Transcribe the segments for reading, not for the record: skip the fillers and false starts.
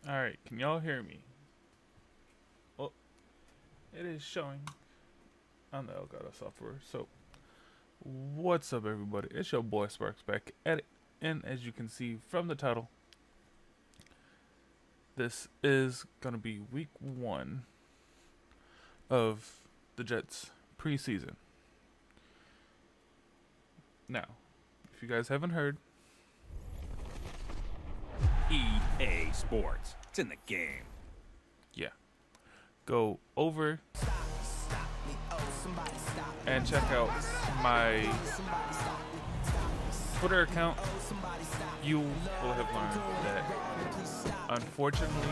Alright, can y'all hear me? Well, it is showing on the Elgato software. So, what's up, everybody? It's your boy Sparks back at it. And as you can see from the title, this is going to be week 1 of the Jets preseason. Now, if you guys haven't heard, EA Sports. It's in the game. yeah, go over and check out my Twitter account. You will have learned that unfortunately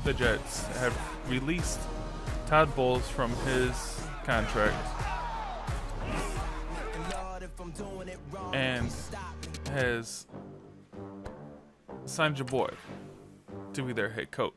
the Jets have released Todd Bowles from his contract and has signed your boy to be their head coach.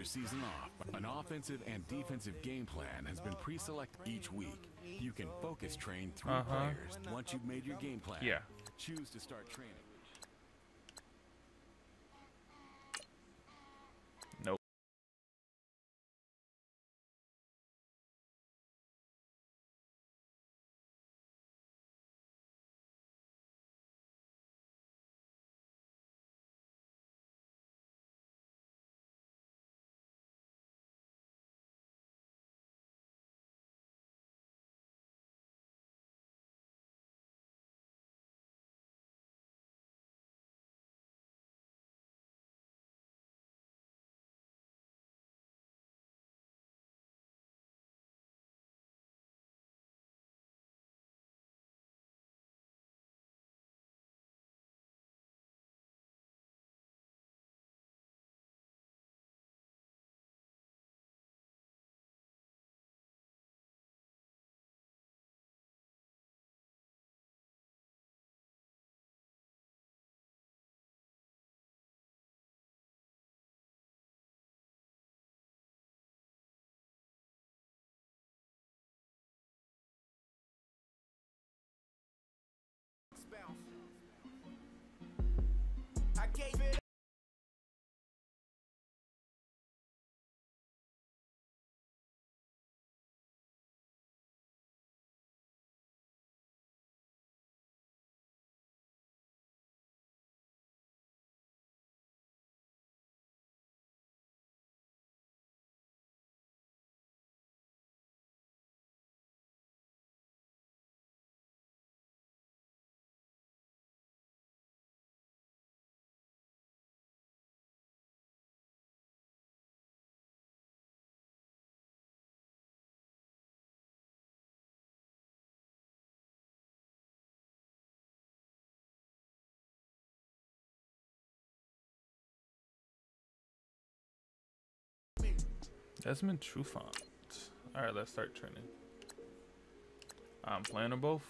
your season off. An offensive and defensive game plan has been pre-selected each week. You can focus train 3 players once you've made your game plan. Yeah. Choose to start training. Nope. I gave it Desmond Trufant. Alright, let's start training. I'm playing them both.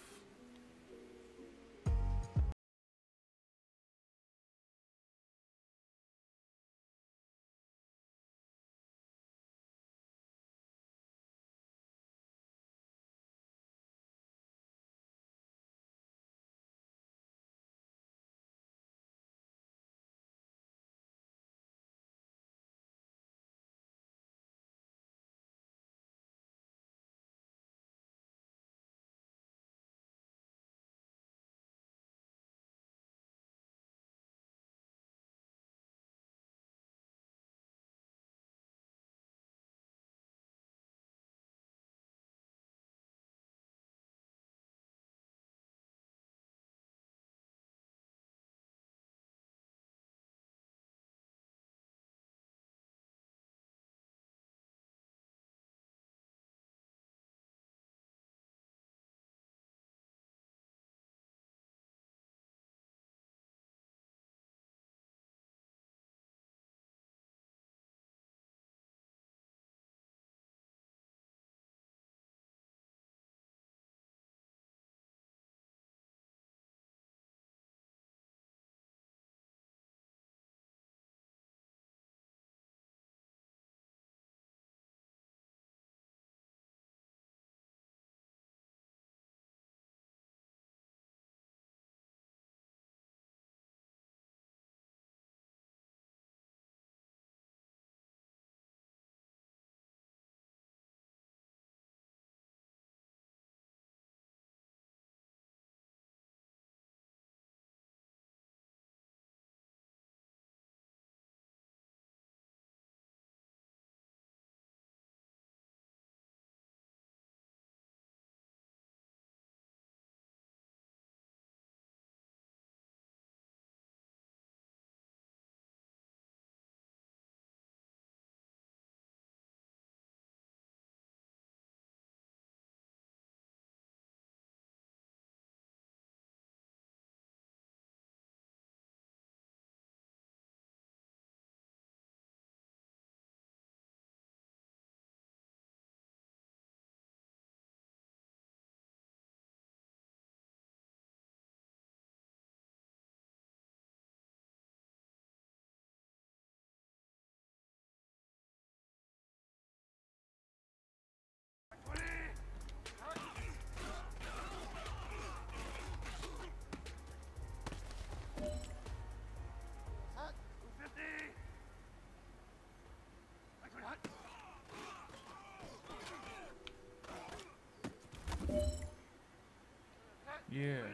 Yeah.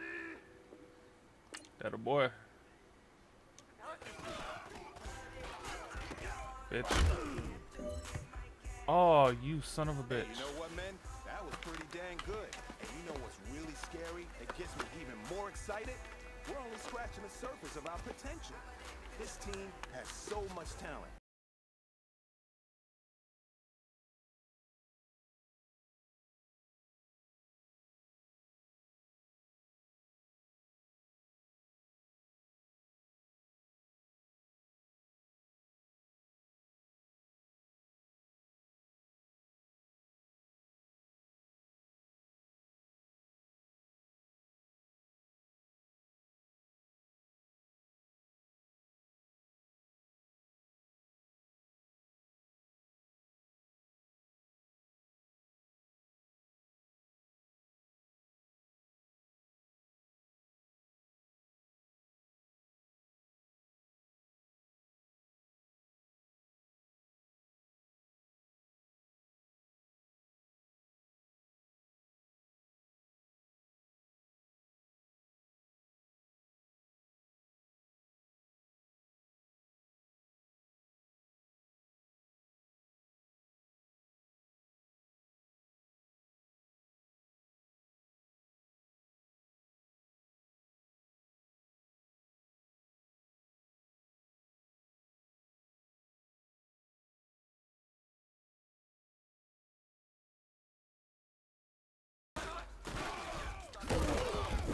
That a boy. Bitch. Oh, you son of a bitch. You know what, man? That was pretty dang good. And you know what's really scary? It gets me even more excited. We're only scratching the surface of our potential. This team has so much talent.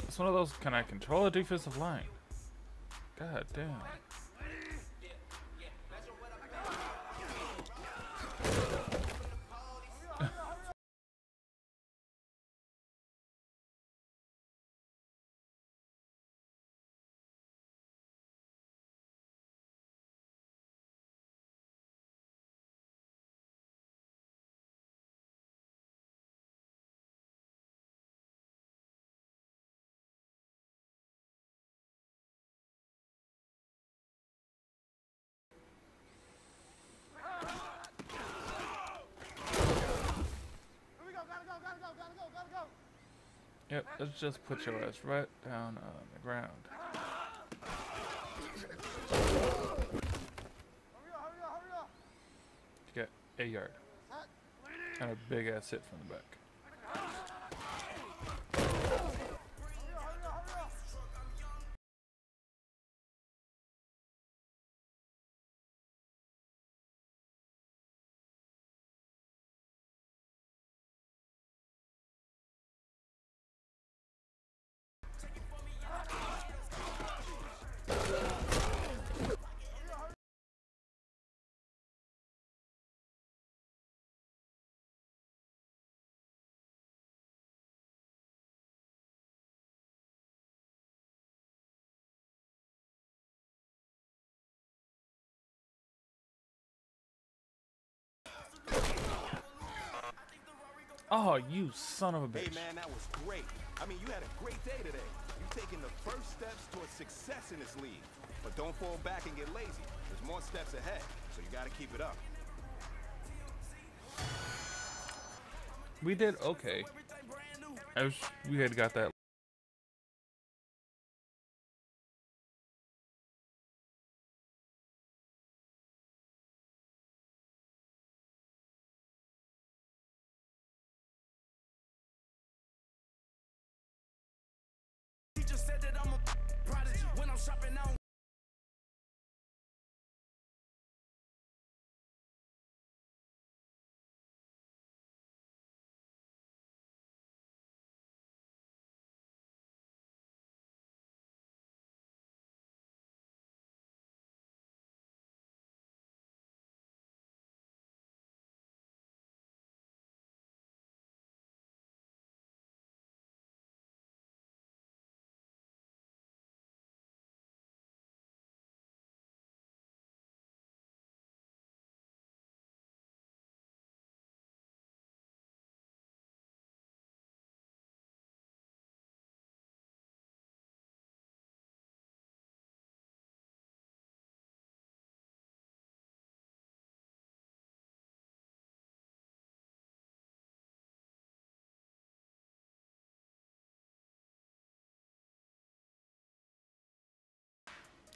It's one of those, can I control a defensive line? God damn. Yep, let's just put your ass right down on the ground. You got a yard. And a big ass hit from the back. Oh, you son of a bitch. Hey, man, that was great. I mean, you had a great day today. You've taken the first steps towards success in this league. But don't fall back and get lazy. There's more steps ahead, so you got to keep it up. We did okay. We had got that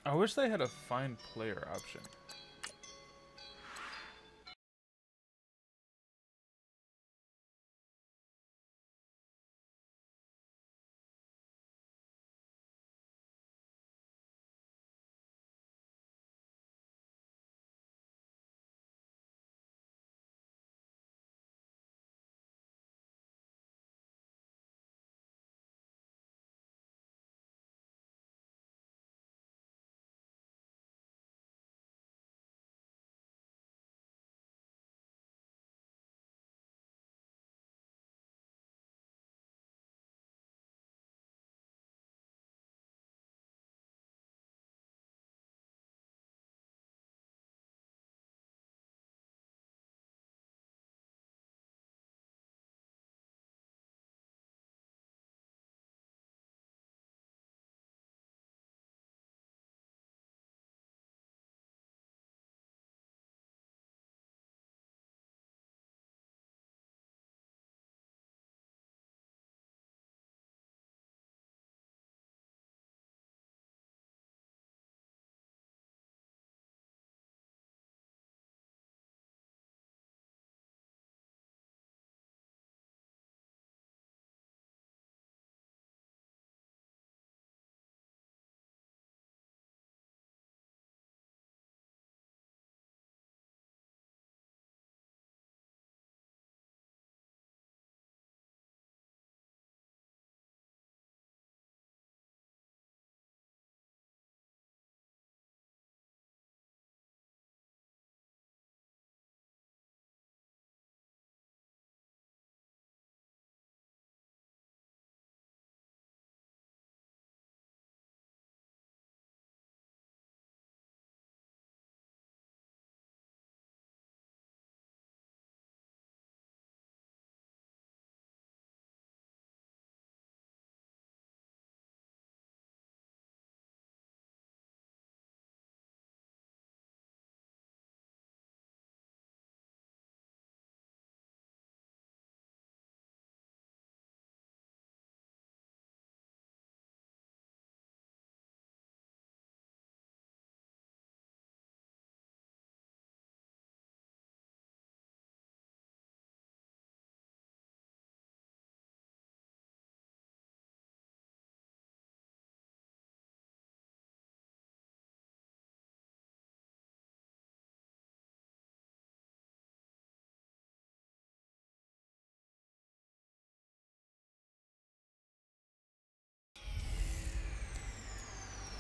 I wish they had a find player option.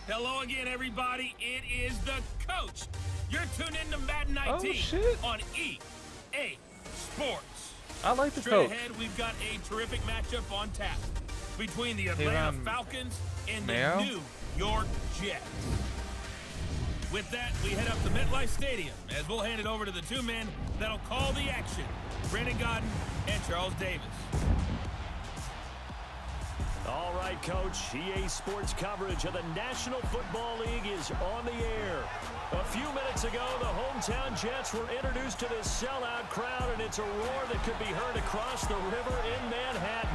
Hello again, everybody. It is the coach. You're tuned in to Madden 19 shit. on EA Sports. I like the Straight coach. ahead, we've got a terrific matchup on tap between the Atlanta Aaron Falcons and the Mayo? New York Jets. With that, we head up to MetLife Stadium as we'll hand it over to the two men that'll call the action, Brandon Godden and Charles Davis. All right, Coach. EA Sports coverage of the National Football League is on the air. A few minutes ago, the hometown Jets were introduced to this sellout crowd, and it's a roar that could be heard across the river in Manhattan.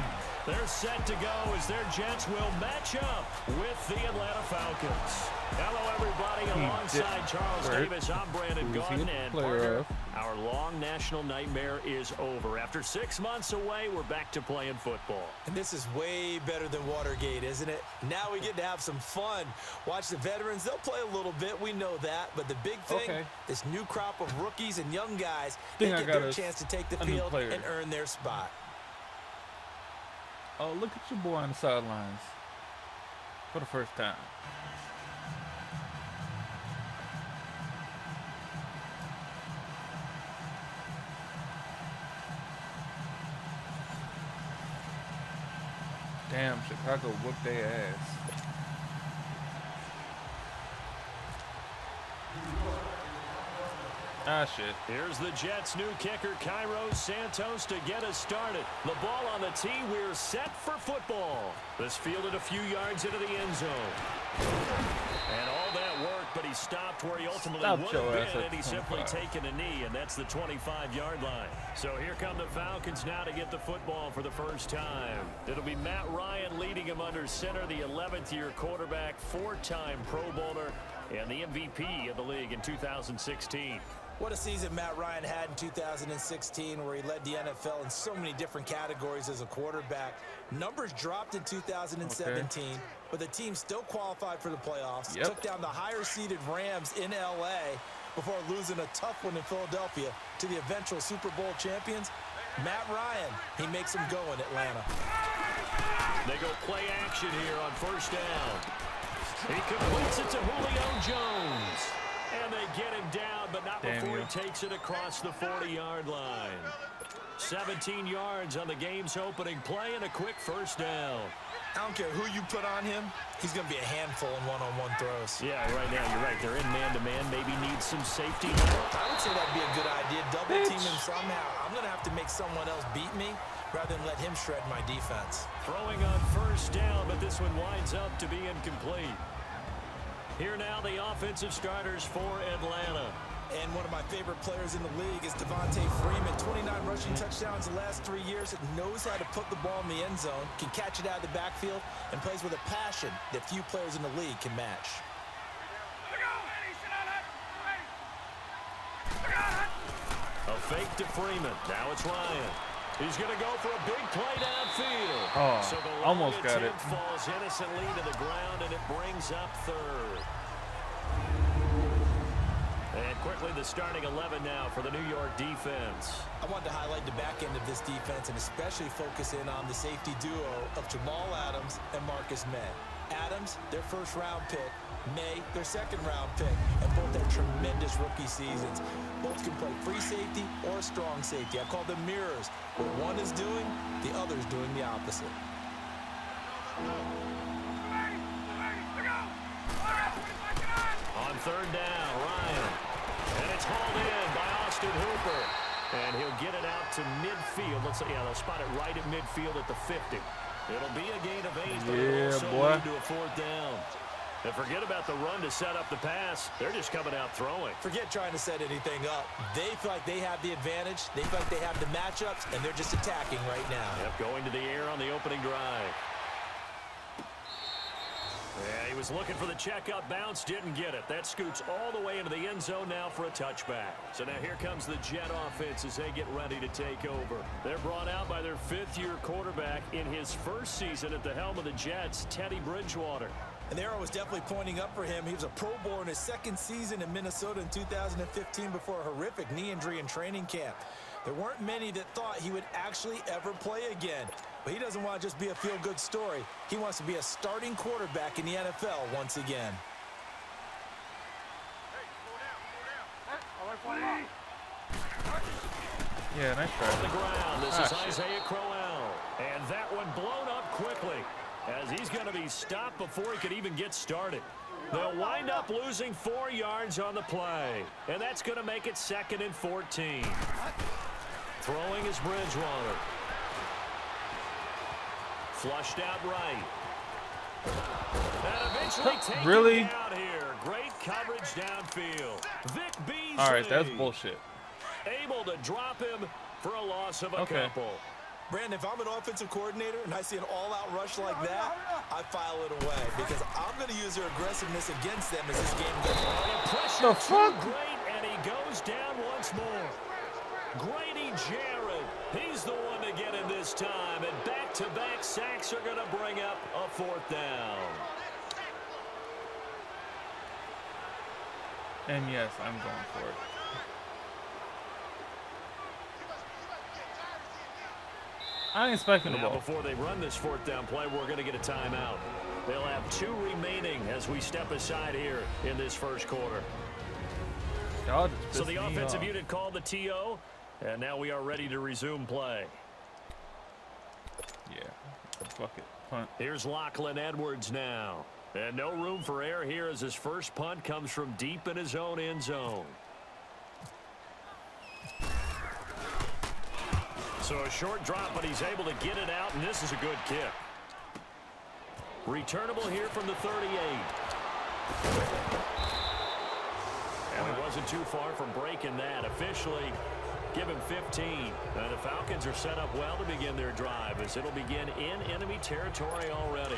They're set to go as their Jets will match up with the Atlanta Falcons. Hello, everybody. Alongside Charles Davis, I'm Brandon Godden, and partner, our long national nightmare is over. After 6 months away, we're back to playing football. And this is way better than Watergate, isn't it? Now we get to have some fun. Watch the veterans. They'll play a little bit. We know that. But the big thing, this new crop of rookies and young guys, they get their chance to take the field and earn their spot. Oh, look at your boy on the sidelines for the first time. Damn, Chicago whooped their ass. Ah, shit. Here's the Jets' new kicker, Cairo Santos, to get us started. The ball on the tee. We're set for football. This fielded a few yards into the end zone. And all that work, but he stopped where he ultimately would have been, and he's simply taken a knee, and that's the 25-yard line. So here come the Falcons now to get the football for the first time. It'll be Matt Ryan leading him under center, the 11th-year quarterback, 4-time Pro Bowler. and the MVP of the league in 2016. What a season Matt Ryan had in 2016, where he led the NFL in so many different categories as a quarterback. Numbers dropped in 2017, but the team still qualified for the playoffs. Took down the higher-seeded Rams in L.A. before losing a tough one in Philadelphia to the eventual Super Bowl champions. Matt Ryan, he makes them go in Atlanta. They go play action here on first down. He completes it to Julio Jones. And they get him down, but not before he takes it across the 40-yard line. 17 yards on the game's opening play and a quick first down. I don't care who you put on him, he's going to be a handful in one-on-one throws. Yeah, right now you're right. They're in man-to-man, maybe need some safety. I would say that'd be a good idea. Double team him somehow. I'm going to have to make someone else beat me rather than let him shred my defense. Throwing on first down, but this one winds up to be incomplete. Here now the offensive starters for Atlanta. And one of my favorite players in the league is Devontae Freeman. 29 rushing touchdowns the last 3 years. Knows how to put the ball in the end zone, can catch it out of the backfield, and plays with a passion that few players in the league can match. A fake to Freeman. Now it's Ryan. He's going to go for a big play downfield. Oh, so the almost got it. Falls innocently to the ground, and it brings up third. And quickly the starting 11 now for the New York defense. I wanted to highlight the back end of this defense and especially focus in on the safety duo of Jamal Adams and Marcus May. Adams, their first-round pick. May, their second-round pick. And both had tremendous rookie seasons. Both can play free safety or strong safety. I call them mirrors. What one is doing, the other is doing the opposite. On third down, Ryan. And it's hauled in by Austin Hooper. And he'll get it out to midfield. Let's say, yeah, they'll spot it right at midfield at the 50. It'll be a gain of 8, but it'll also lead to a fourth down. And forget about the run to set up the pass. They're just coming out throwing. Forget trying to set anything up. They feel like they have the advantage. They feel like they have the matchups, and they're just attacking right now. Yep, going to the air on the opening drive. Yeah, he was looking for the checkup bounce, didn't get it. That scoots all the way into the end zone now for a touchback. So now here comes the Jet offense as they get ready to take over. They're brought out by their fifth-year quarterback in his first season at the helm of the Jets, Teddy Bridgewater. And the arrow was definitely pointing up for him. He was a Pro Bowler in his second season in Minnesota in 2015 before a horrific knee injury in training camp. There weren't many that thought he would actually ever play again. But he doesn't want to just be a feel-good story. He wants to be a starting quarterback in the NFL once again. Yeah, nice try. On the ground, this is Isaiah Crowell. And that one blown up quickly, as he's going to be stopped before he could even get started. They'll wind up losing 4 yards on the play, and that's going to make it 2nd and 14. Throwing is Bridgewater. Flushed out right. And eventually taken down here. Great coverage downfield. Vic Beasley. All right, that's bullshit. Able to drop him for a loss of a couple. Brandon, if I'm an offensive coordinator and I see an all-out rush like that, I file it away because I'm going to use their aggressiveness against them as this game goes on. Pressure too great, and he goes down once more. Grady Jarrett, he's the one to get him this time, and back-to-back sacks are going to bring up a 4th down. And yes, I'm going for it. I ain't expecting the ball. Before they run this 4th down play, we're going to get a timeout. They'll have 2 remaining as we step aside here in this first quarter. So the offensive unit called the TO, and now we are ready to resume play. Yeah, fuck it. Punt. Here's Lachlan Edwards now. And no room for error here as his first punt comes from deep in his own end zone. So a short drop, but he's able to get it out, and this is a good kick. Returnable here from the 38. And it wasn't too far from breaking that. Officially, give him 15. And the Falcons are set up well to begin their drive as it'll begin in enemy territory already.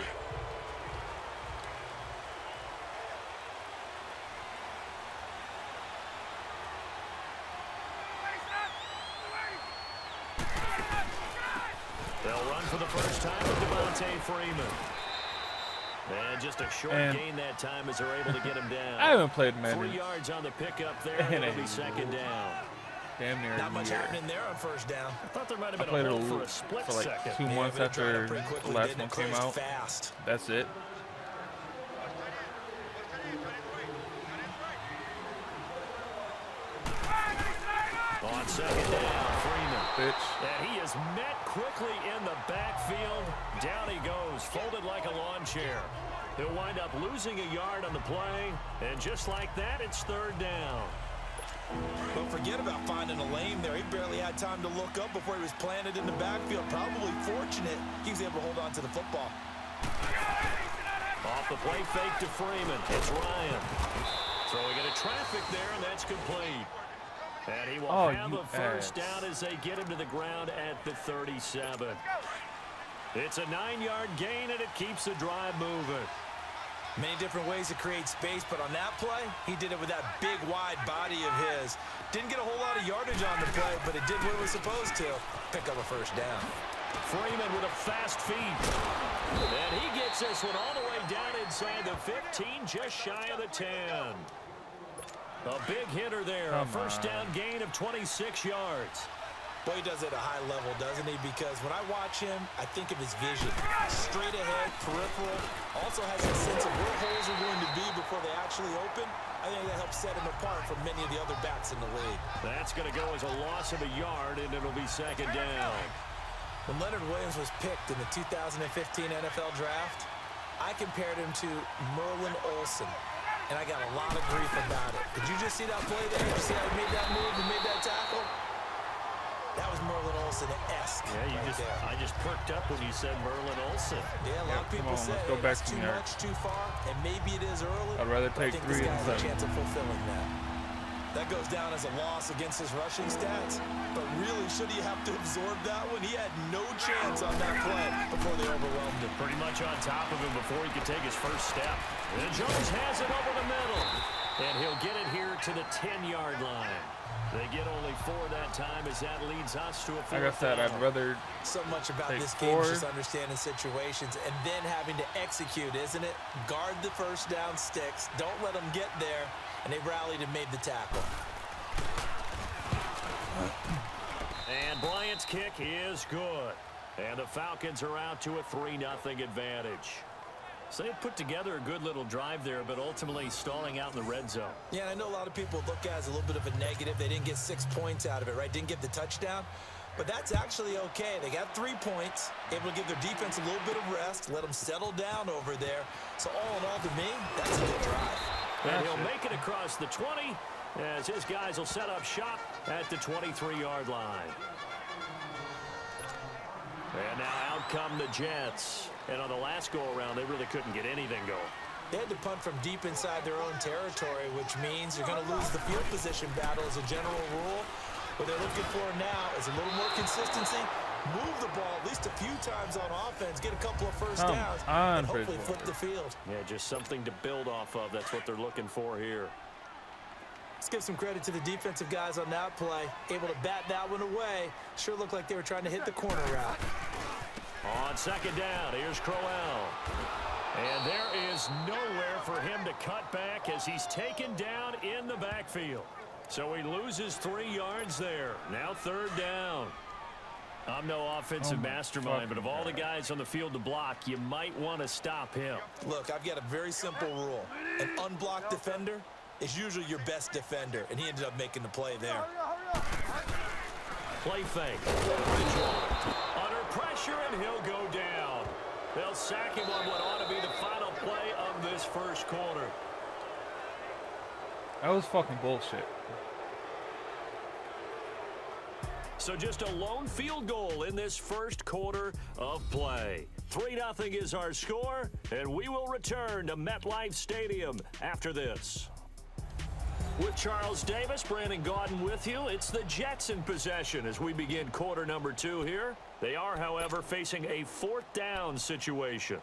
They'll run for the first time with Devontae Freeman. And just a short gain that time as they're able to get him down. I haven't played Madden. 3 yards on the pickup there, and it'll be second down. Damn near Not much happening there on first down. I thought there might have been a hold for a split for like second. 2 months after the last one came out. Fast. That's it. On second down, Freeman. Bitch. And he is met quickly in the backfield. Down he goes, folded like a lawn chair. He'll wind up losing a yard on the play, and just like that, it's third down. Don't forget about finding a lane there. He barely had time to look up before he was planted in the backfield. Probably fortunate he was able to hold on to the football. Off the play fake to Freeman. It's Ryan. Throwing into traffic there, and that's complete. And he will have a first down as they get him to the ground at the 37. It's a 9-yard gain, and it keeps the drive moving. Many different ways to create space, but on that play, he did it with that big, wide body of his. Didn't get a whole lot of yardage on the play, but it did what it was supposed to. Pick up a first down. Freeman with a fast feet. And he gets this one all the way down inside the 15, just shy of the 10. A big hitter there. A first down gain of 26 yards. Boy, he does it at a high level, doesn't he? Because when I watch him, I think of his vision. Straight ahead, peripheral. Also has a sense of where holes are going to be before they actually open. I think that helps set him apart from many of the other backs in the league. That's going to go as a loss of a yard, and it'll be second down. When Leonard Williams was picked in the 2015 NFL Draft, I compared him to Merlin Olsen. And I got a lot of grief about it. Did you just see that play there? Did you see how he made that move and made that tackle? That was Merlin Olsen-esque. Yeah, I just perked up when you said Merlin Olsen. Yeah, a lot of people say it's too much, too far, and maybe it is early. I'd rather take 3 this guy and has 7. a chance of fulfilling that. That goes down as a loss against his rushing stats, but really, should he have to absorb that one? He had no chance on that play before they overwhelmed him. Pretty much on top of him before he could take his first step. And Jones has it over the middle, and he'll get it here to the 10-yard line. They get only 4 that time as that leads us to a fourth. Like I said, I'd rather so much about this 4. game is just understanding situations and then having to execute, isn't it? Guard the first down sticks. Don't let them get there. And they rallied and made the tackle. And Bryant's kick is good. And the Falcons are out to a 3-0 advantage. So they put together a good little drive there, but ultimately stalling out in the red zone. Yeah, and I know a lot of people look at it as a little bit of a negative. They didn't get 6 points out of it, right? Didn't get the touchdown. But that's actually okay. They got 3 points, able to give their defense a little bit of rest, let them settle down over there. So all in all, to me, that's a good drive. And he'll make it across the 20 as his guys will set up shop at the 23-yard line. And now out come the Jets. And on the last go-around, they really couldn't get anything going. They had to punt from deep inside their own territory, which means you're going to lose the field position battle as a general rule. What they're looking for now is a little more consistency, move the ball at least a few times on offense, get a couple of first downs, and hopefully flip the field. Yeah, just something to build off of. That's what they're looking for here. Let's give some credit to the defensive guys on that play. Able to bat that one away. Sure looked like they were trying to hit the corner route. On second down, here's Crowell. And there is nowhere for him to cut back as he's taken down in the backfield. So he loses 3 yards there. Now third down. I'm no offensive mastermind, but of all the guys on the field to block, you might want to stop him. Look, I've got a very simple rule. An unblocked defender is usually your best defender, and he ended up making the play there. Play fake. Under pressure, and he'll go down. They'll sack him on what ought to be the final play of this first quarter. That was fucking bullshit. So just a lone field goal in this first quarter of play. 3-0 is our score, and we will return to MetLife Stadium after this. With Charles Davis, Brandon Gaudin with you. It's the Jets in possession as we begin quarter number 2 here. They are, however, facing a 4th down situation.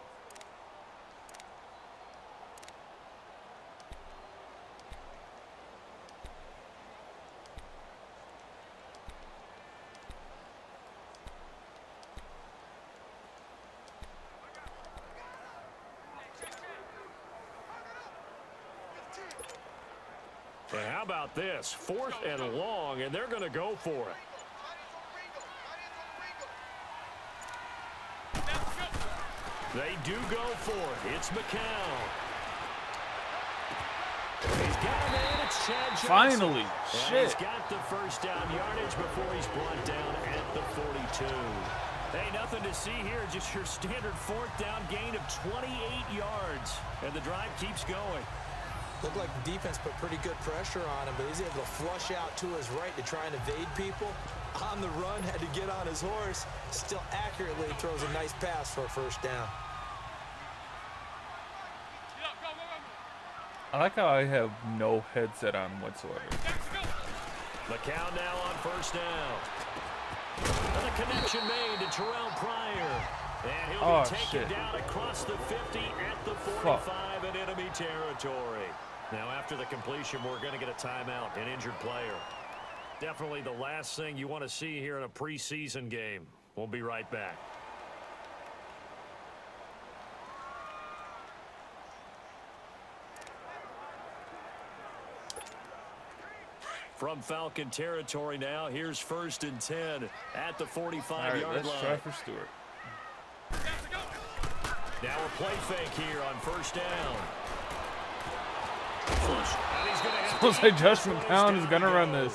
And how about this? 4th and long, and they're going to go for it. They do go for it. It's McCown. He's got him in. It's Chad Johnson. Finally. Shit. He's got the first down yardage before he's brought down at the 42. Hey, nothing to see here. Just your standard 4th down gain of 28 yards. And the drive keeps going. Looked like the defense put pretty good pressure on him, but he's able to flush out to his right to try and evade people. On the run, had to get on his horse. Still accurately throws a nice pass for a first down. I like how I have no headset on whatsoever. McCown now on first down. And the connection made to Terrell Pryor. And he'll be taken down across the 50 at the 45 in enemy territory. Now after the completion, we're going to get a timeout, an injured player. Definitely the last thing you want to see here in a preseason game. We'll be right back. From Falcon territory now, here's 1st and 10 at the 45-yard line. Let's try for Stewart. Now a play fake here on first down. Looks like Josh McCown is going to run this.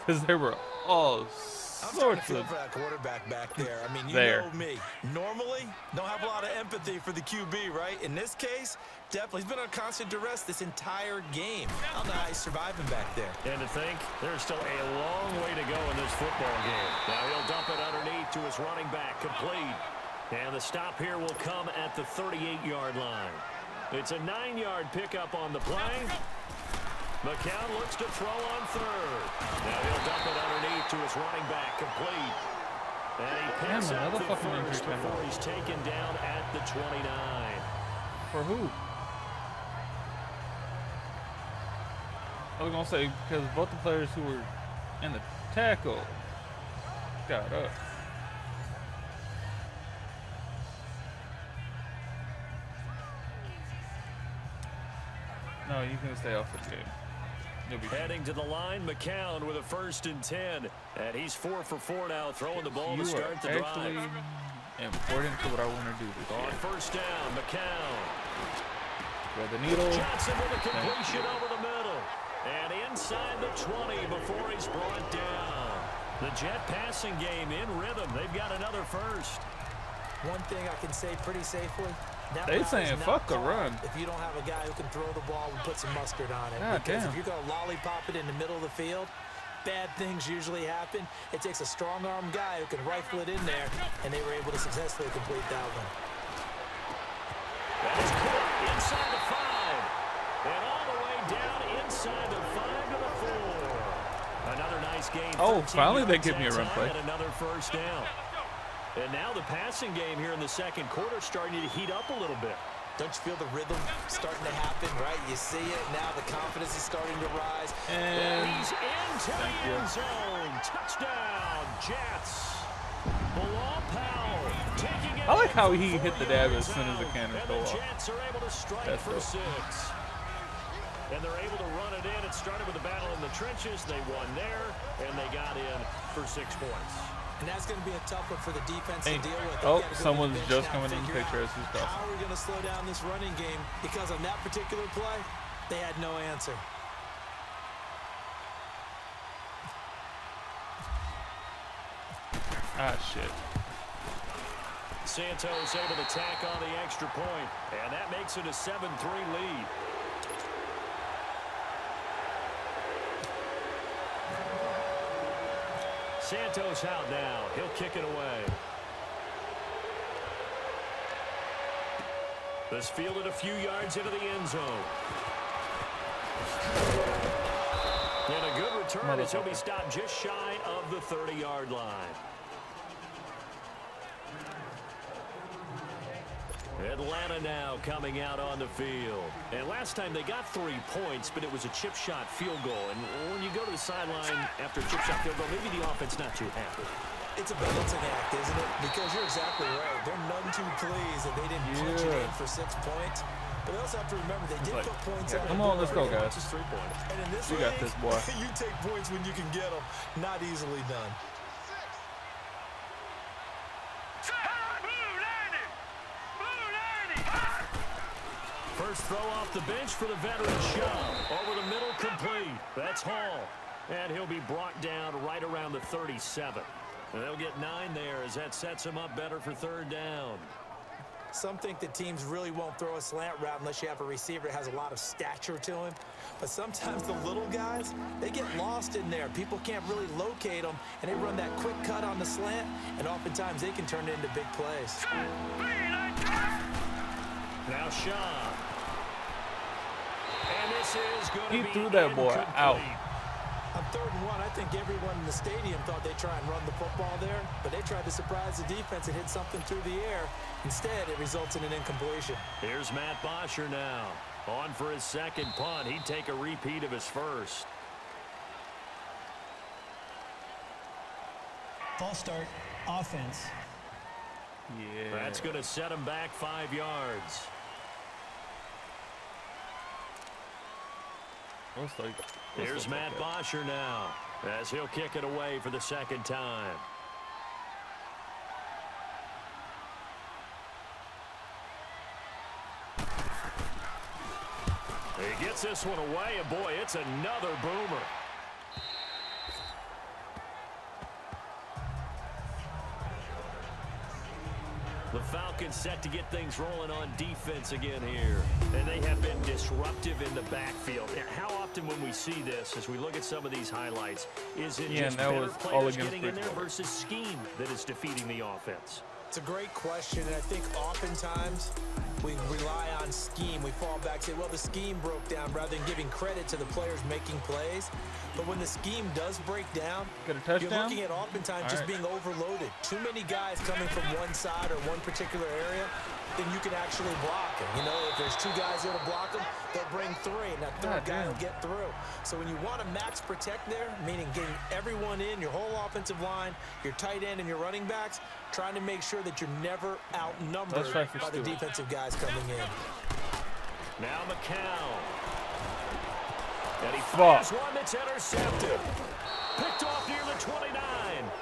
Because they were all sorts of... for that quarterback back there. I mean, you know me. Normally, don't have a lot of empathy for the QB, right? In this case, definitely. He's been on constant duress this entire game. I don't know how he's surviving back there. And to think, there's still a long way to go in this football game. Now he'll dump it underneath to his running back, complete. And the stop here will come at the 38-yard line. It's a 9-yard pickup on the play. McCown looks to throw on 3rd. Now he'll dump it underneath to his running back, complete. And he picks up the first before he's taken down at the 29. For who? I was going to say, because both the players who were in the tackle got up. No, you can stay off this game. You'll be heading to the line, McCown with a 1st and 10. And he's 4 for 4 now, throwing the ball to start the drive. Important to what I want to do. On first down, McCown. Thread the needle. Johnson with a completion over the middle. And inside the 20 before he's brought down. The Jet passing game in rhythm. They've got another first. One thing I can say pretty safely. They saying fuck the run. If you don't have a guy who can throw the ball and put some mustard on it. God because damn. if you're going to lollipop it in the middle of the field, bad things usually happen. It takes a strong-arm guy who can rifle it in there, and they were able to successfully complete that one. That is caught inside the 5. And all the way down inside the 5 to the 4. Another nice game. Oh, finally they give me a run play. And another first down. And now the passing game here in the second quarter starting to heat up a little bit. Don't you feel the rhythm starting to happen, right? You see it now. The confidence is starting to rise. And he's into the end zone. Touchdown, Jets. Bilal Powell taking it. I like how he hit the dab as soon as the cannons go off. The Jets are able to strike for 6. And they're able to run it in. It started with a battle in the trenches. They won there, and they got in for 6 points. And that's going to be a tough one for the defense to deal with. Oh, someone's just coming in the picture as he's crossing. How are we going to slow down this running game? Because on that particular play, they had no answer. Ah, shit. Santos able to tack on the extra point, and that makes it a 7-3 lead. Santos out now. He'll kick it away. This fielded a few yards into the end zone. And a good return as he'll be stopped just shy of the 30-yard line. Atlanta now coming out on the field. And last time they got 3 points, but it was a chip shot field goal. And when you go to the sideline after a chip shot field goal, maybe the offense not too happy. It's a balancing act, isn't it? Because you're exactly right. They're none too pleased that they didn't punch it in for 6 points. But they also have to remember they did Like, put points yeah, out. come on, let's go, guys. Just 3 points. And in this We got this, boy. you take points when you can get them. Not easily done. First throw off the bench for the veteran Shaw. Over the middle, complete. That's Hall. And he'll be brought down right around the 37. And they'll get 9 there as that sets him up better for 3rd down. Some think that teams really won't throw a slant route unless you have a receiver that has a lot of stature to him. But sometimes the little guys, they get lost in there. People can't really locate them, and they run that quick cut on the slant, and oftentimes they can turn it into big plays. Now Shaw. And this is going to be He threw that boy out. On 3rd and 1, I think everyone in the stadium thought they'd try and run the football there, but they tried to surprise the defense and hit something through the air. Instead, it results in an incompletion. Here's Matt Bosher now. On for his 2nd punt. He'd take a repeat of his 1st. False start, offense. Yeah. That's going to set him back 5 yards. Here's Matt Bosher now as he'll kick it away for the 2nd time. He gets this one away, and boy, it's another boomer. The Falcons set to get things rolling on defense again here. And they have been disruptive in the backfield. And how often when we see this, as we look at some of these highlights, is it just better players getting in there versus scheme that is defeating the offense? It's a great question, and I think oftentimes we rely on scheme. We fall back and say, well, the scheme broke down rather than giving credit to the players making plays. But when the scheme does break down, Get a touchdown? you're looking at oftentimes just being overloaded. Too many guys coming from one side or one particular area, then you can actually block them. You know, if there's 2 guys there to block them, they'll bring 3, and that 3rd guy will get through. So when you want to max protect there, meaning getting everyone in, your whole offensive line, your tight end and your running backs, trying to make sure that you're never outnumbered by the defensive guys coming in. Now McCown. And he fires one that's intercepted. Picked off near the 29.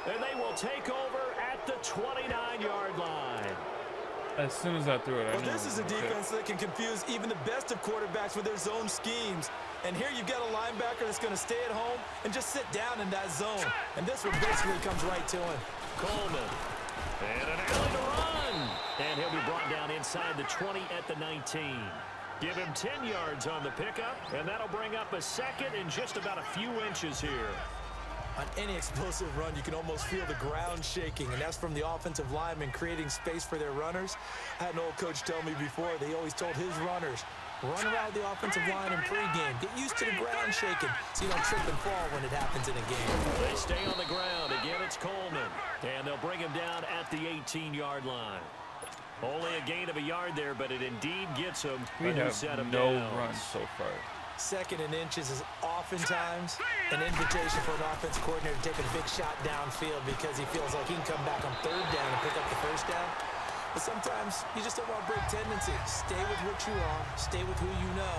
And they will take over at the 29-yard line. As soon as I threw it, I knew. Well, this is a defense that can confuse even the best of quarterbacks with their zone schemes. And here you've got a linebacker that's going to stay at home and just sit down in that zone. And this one basically comes right to him. Coleman. And an alley to run. And he'll be brought down inside the 20 at the 19. Give him 10 yards on the pickup, and that'll bring up a 2nd and just about a few inches here. On any explosive run, you can almost feel the ground shaking, and that's from the offensive linemen creating space for their runners. I had an old coach tell me before, they always told his runners, run around the offensive line in pregame. Get used to the ground shaking so you don't trip and fall when it happens in a game. They stay on the ground. Again, it's Coleman, and they'll bring him down at the 18-yard line. Only a gain of a yard there, but it indeed gets him. We have no runs so far. 2nd and inches is oftentimes an invitation for an offense coordinator to take a big shot downfield because he feels like he can come back on 3rd down and pick up the 1st down. But sometimes you just don't want to break tendency. Stay with what you are, stay with who you know,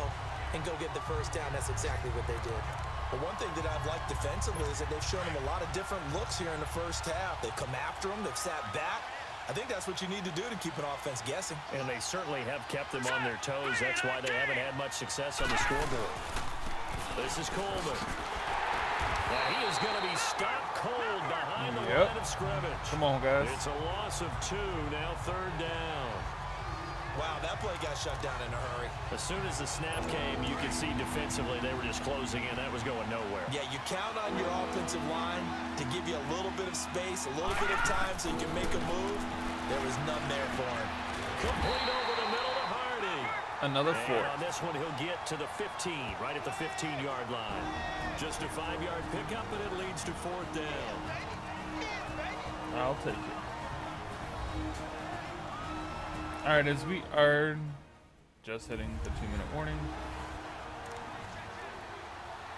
and go get the 1st down. That's exactly what they did. But one thing that I've liked defensively is that they've shown them a lot of different looks here in the 1st half. They've come after them, they've sat back. I think that's what you need to do to keep an offense guessing. And they certainly have kept them on their toes. That's why they haven't had much success on the scoreboard. This is Coleman. Now he is going to be stopped cold behind the line of scrimmage. Come on, guys. It's a loss of 2, now 3rd down. Wow, that play got shut down in a hurry. As soon as the snap came, you could see defensively they were just closing in. That was going nowhere. Yeah, you count on your offensive line to give you a little bit of space, a little bit of time so you can make a move. There was none there for him. Complete over the middle to Hardy. Another 4. And on this one, he'll get to the 15, right at the 15-yard line. Just a 5-yard pickup, and it leads to 4th down. I'll take it. All right, as we are just hitting the 2-minute warning,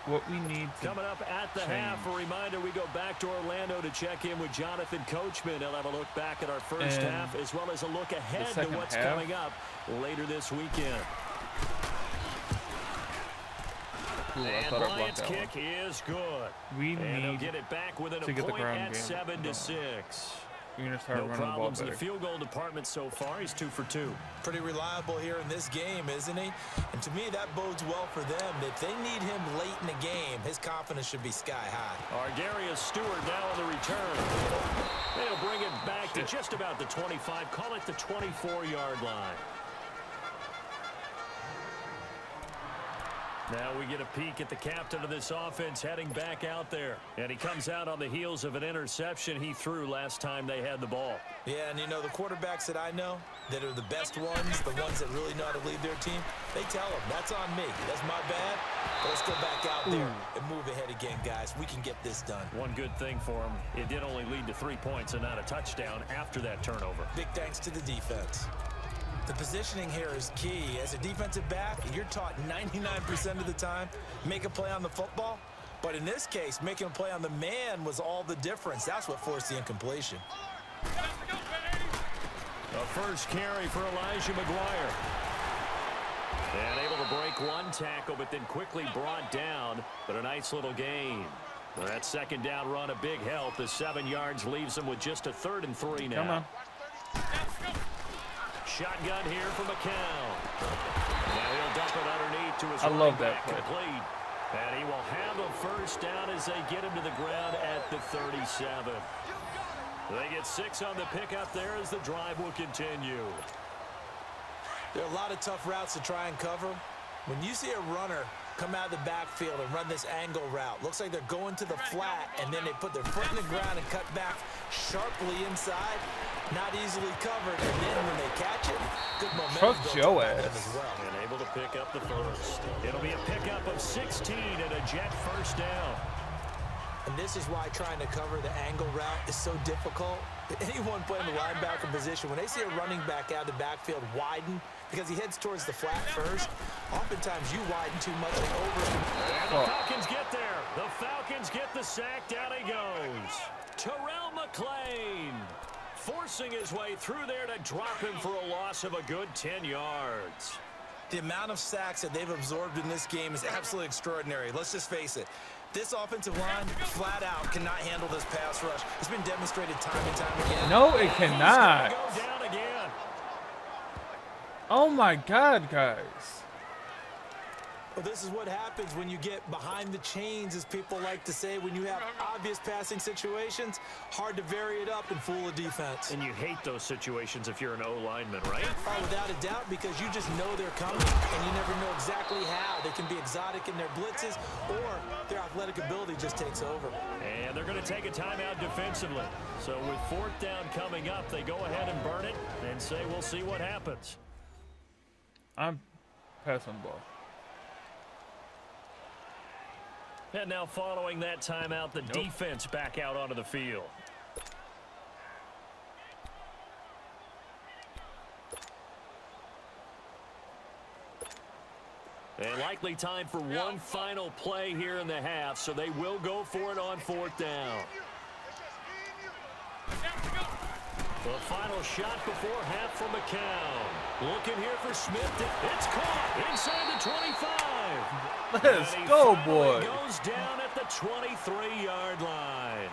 what we need to coming up at the half, a reminder, we go back to Orlando to check in with Jonathan Coachman. He'll have a look back at our 1st half as well as a look ahead to what's coming up later this weekend. And Bryant's kick is good. We and need get it back within to a get the point ground at game 7-6. We need to start No running the ball problems in better. the field goal department so far. He's 2 for 2. Pretty reliable here in this game, isn't he? And to me, that bodes well for them. If they need him late in the game, his confidence should be sky high. Argarius Stewart now on the return. They'll bring it back to just about the 25. Call it the 24-yard line. Now we get a peek at the captain of this offense heading back out there. And he comes out on the heels of an interception he threw last time they had the ball. Yeah, and you know, the quarterbacks that I know that are the best ones, the ones that really know how to lead their team, they tell them, that's on me. That's my bad. But let's go back out there and move ahead again, guys. We can get this done. One good thing for him, it did only lead to 3 points and not a touchdown after that turnover. Big thanks to the defense. The positioning here is key. As a defensive back, you're taught 99% of the time, make a play on the football. But in this case, making a play on the man was all the difference. That's what forced the incompletion. A first carry for Elijah McGuire. And able to break one tackle, but then quickly brought down. But a nice little gain. That second down run, a big help. The 7 yards leaves him with just a 3rd and 3 now. Come on. Shotgun here for McCown. Now he'll dump it underneath to his love that back play. complete. And he will have a first down as they get him to the ground at the 37. They get 6 on the pickup there as the drive will continue. There are a lot of tough routes to try and cover. When you see a runner come out of the backfield and run this angle route, looks like they're going to the flat, and then they put their foot in the ground and cut back sharply inside. Not easily covered, and then when they catch it, good momentum your built up ass. as well. And able to pick up the first. It'll be a pickup of 16 and a Jet first down. And this is why trying to cover the angle route is so difficult. Anyone playing the linebacker position, when they see a running back out of the backfield widen, because he heads towards the flat first, oftentimes you widen too much and And the Falcons get there. The Falcons get the sack. Down he goes. Terrell McClain forcing his way through there to drop him for a loss of a good 10 yards. The amount of sacks that they've absorbed in this game is absolutely extraordinary. Let's just face it. This offensive line, flat out, cannot handle this pass rush. It's been demonstrated time and time again. No, it cannot. Go down again. Oh my God, guys. Well, this is what happens when you get behind the chains, as people like to say. When you have obvious passing situations, hard to vary it up and fool a defense. And you hate those situations if you're an O-lineman, right? Oh, without a doubt, because you just know they're coming, and you never know exactly how. They can be exotic in their blitzes, or their athletic ability just takes over. And they're going to take a timeout defensively. So with 4th down coming up, they go ahead and burn it and say, we'll see what happens. I'm passing the ball. And now following that timeout, the defense back out onto the field. And likely time for one final play here in the half, so they will go for it on 4th down. The final shot before half from McCown. Looking here for Smith. It's caught inside the 25. Let's go, boy. Goes down at the 23-yard line.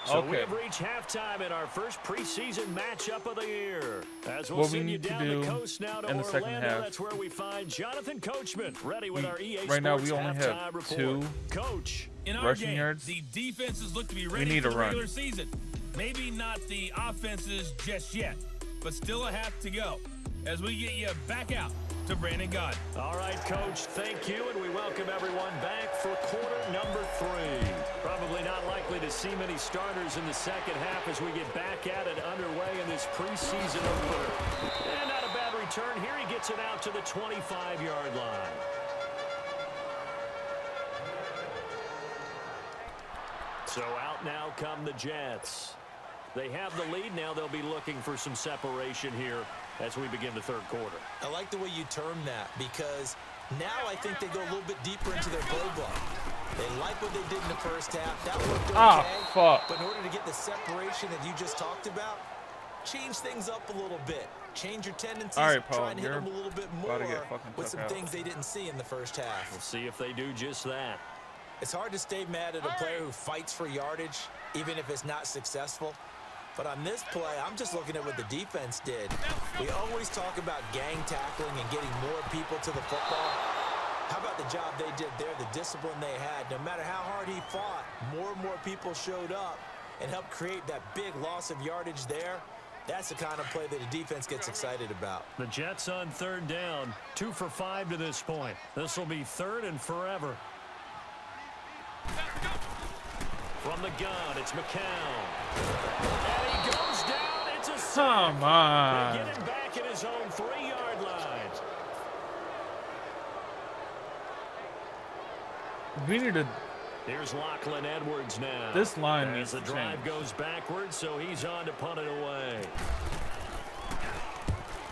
So we have reached halftime in our first preseason matchup of the year. As we'll send you down the coast now to Orlando, that's where we find Jonathan Coachman ready with our EA Sports right now we only have report. 2 Coach, in our rushing game, yards. the defenses look to be ready for the regular season. Maybe not the offenses just yet, but still a half to go as we get you back out to Brandon Gaudin. All right, Coach, thank you, and we welcome everyone back for quarter number 3. Probably not likely to see many starters in the second half as we get back at it underway in this preseason opener. And not a bad return here. He gets it out to the 25-yard line. So out now come the Jets. They have the lead now. They'll be looking for some separation here as we begin the 3rd quarter. I like the way you term that, because now I think they go a little bit deeper into their playbook. They like what they did in the first half. That worked okay. Fuck. But in order to get the separation that you just talked about, change things up a little bit. Change your tendencies. All right, Paul, try and hit them a little bit more with some things they didn't see in the first half. We'll see if they do just that. It's hard to stay mad at a player who fights for yardage, even if it's not successful. But on this play, I'm just looking at what the defense did. We always talk about gang tackling and getting more people to the football. How about the job they did there, the discipline they had? No matter how hard he fought, more and more people showed up and helped create that big loss of yardage there. That's the kind of play that the defense gets excited about. The Jets on third down, 2 for 5 to this point. This will be third and forever. From the gun, it's McCown. And he goes down. It's a sack. Come on. They get him back at his own 3-yard line. We need to. Here's Lachlan Edwards now. This line as needs the to drive change. goes backwards, so he's on to punt it away.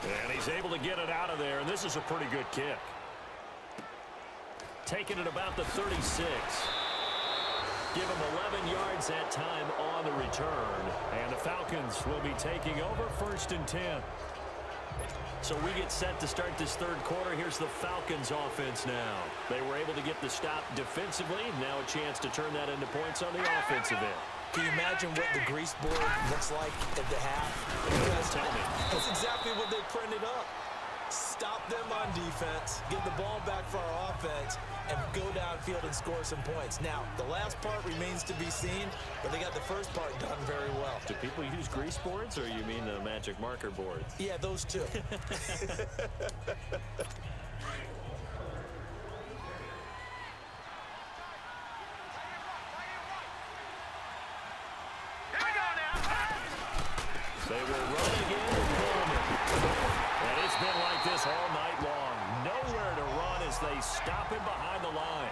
And he's able to get it out of there, and this is a pretty good kick. Taking it about the 36. Give him 11 yards that time on the return. And the Falcons will be taking over 1st and 10. So we get set to start this third quarter. Here's the Falcons offense now. They were able to get the stop defensively. Now a chance to turn that into points on the offensive end. Can you imagine what the grease board looks like at the half? Because tell me. That's exactly what they printed up. Stop them on defense, get the ball back for our offense, and go downfield and score some points. Now, the last part remains to be seen, but they got the first part done very well. Do people use grease boards, or you mean the magic marker boards? Yeah, those two. They will run again with Coleman. And it's been like this all night long. Nowhere to run as they stop him behind the line.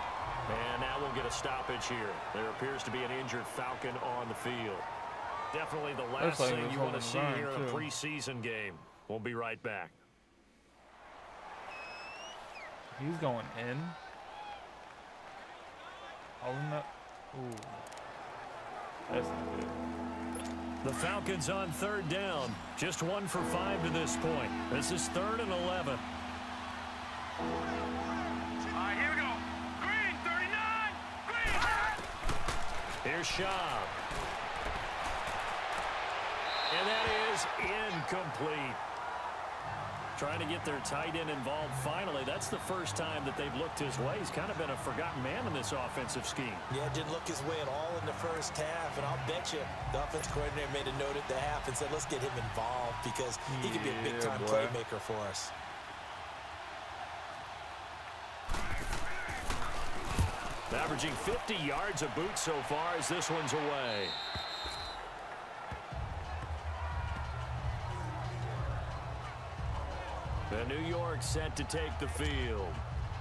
And now we'll get a stoppage here. There appears to be an injured Falcon on the field. Definitely the last thing you want to see here in a preseason game. We'll be right back. He's going in. Holding up. Ooh. That's not good. The Falcons on third down. Just 1 for 5 to this point. This is 3rd and 11. All right, here we go. Green, 39. Green. Here's Schaub. And that is incomplete. Trying to get their tight end involved finally. That's the first time that they've looked his way. He's kind of been a forgotten man in this offensive scheme. Yeah, didn't look his way at all in the first half. And I'll bet you the offensive coordinator made a note at the half and said, let's get him involved because he could be a big-time playmaker for us. Averaging 50 yards a boot so far as this one's away. The New York set to take the field.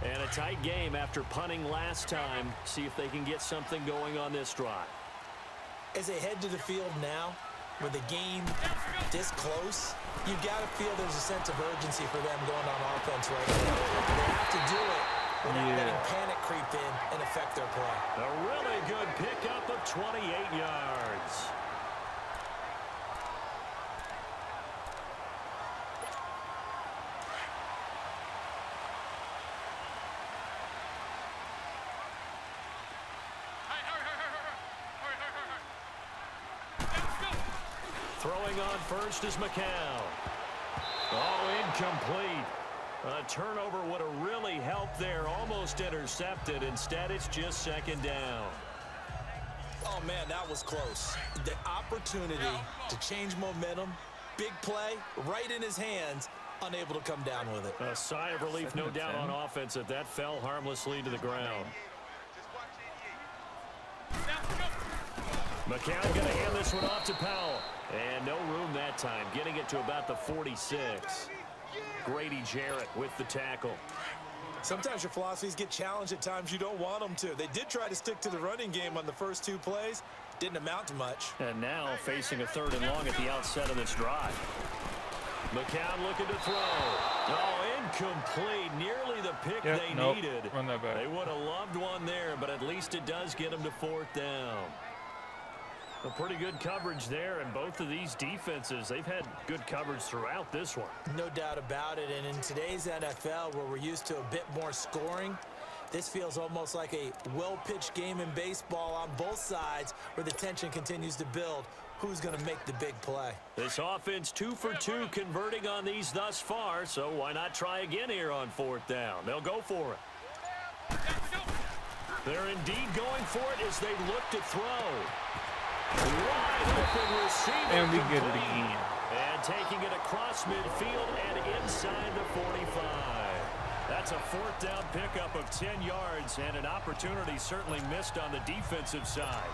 And a tight game after punting last time. See if they can get something going on this drive. As they head to the field now, with the game this close, you've got to feel there's a sense of urgency for them going on offense right now. They have to do it without letting panic creep in and affect their play. A really good pickup of 28 yards. Throwing on first is McCown. Oh, incomplete. A turnover would have really helped there. Almost intercepted. Instead, it's just 2nd down. Oh, man, that was close. The opportunity to change momentum, big play, right in his hands, unable to come down with it. A sigh of relief, no doubt, on offense if that fell harmlessly to the ground. McCown going to hand this one off to Powell. And no room that time, getting it to about the 46. Grady Jarrett with the tackle. Sometimes your philosophies get challenged at times you don't want them to. They did try to stick to the running game on the first 2 plays. Didn't amount to much. And now facing a 3rd and long at the outset of this drive. McCown looking to throw. Oh, incomplete. Nearly the pick they needed. Run that back. They would have loved one there, but at least it does get them to 4th down. A pretty good coverage there, and both of these defenses, they've had good coverage throughout this one. No doubt about it, and in today's NFL, where we're used to a bit more scoring, this feels almost like a well-pitched game in baseball on both sides where the tension continues to build. Who's going to make the big play? This offense 2 for 2 converting on these thus far, so why not try again here on 4th down? They'll go for it. They're indeed going for it as they look to throw. Wide open receiver. And we get it again. And taking it across midfield and inside the 45. That's a 4th down pickup of 10 yards and an opportunity certainly missed on the defensive side.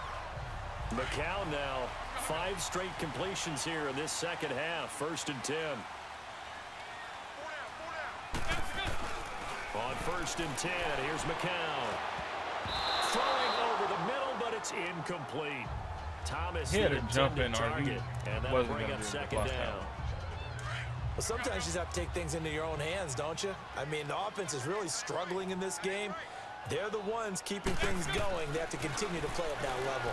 McCown now 5 straight completions here in this second half. 1st and 10. On 1st and 10, here's McCown. Throwing over the middle, but it's incomplete. Thomas he had a jump in, target, and that'll bring up 2nd down. Well, sometimes you just have to take things into your own hands, don't you? I mean, the offense is really struggling in this game. They're the ones keeping things going. They have to continue to play at that level.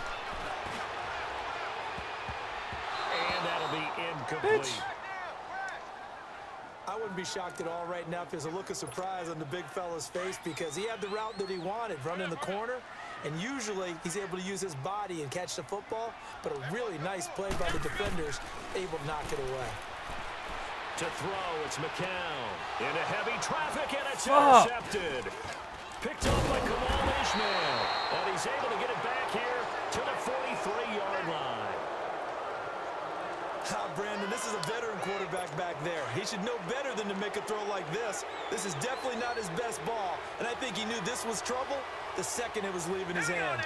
And that'll be incomplete. I wouldn't be shocked at all right now if there's a look of surprise on the big fella's face because he had the route that he wanted, running the corner, and usually he's able to use his body and catch the football, but a really nice play by the defenders, able to knock it away. To throw, it's McCown. Into heavy traffic, and it's intercepted. Picked off by Kamal Ishmael, and he's able to get it back here to the 43-yard line. Brandon, this is a veteran quarterback back there. He should know better than to make a throw like this. This is definitely not his best ball, and I think he knew this was trouble the second it was leaving his hand.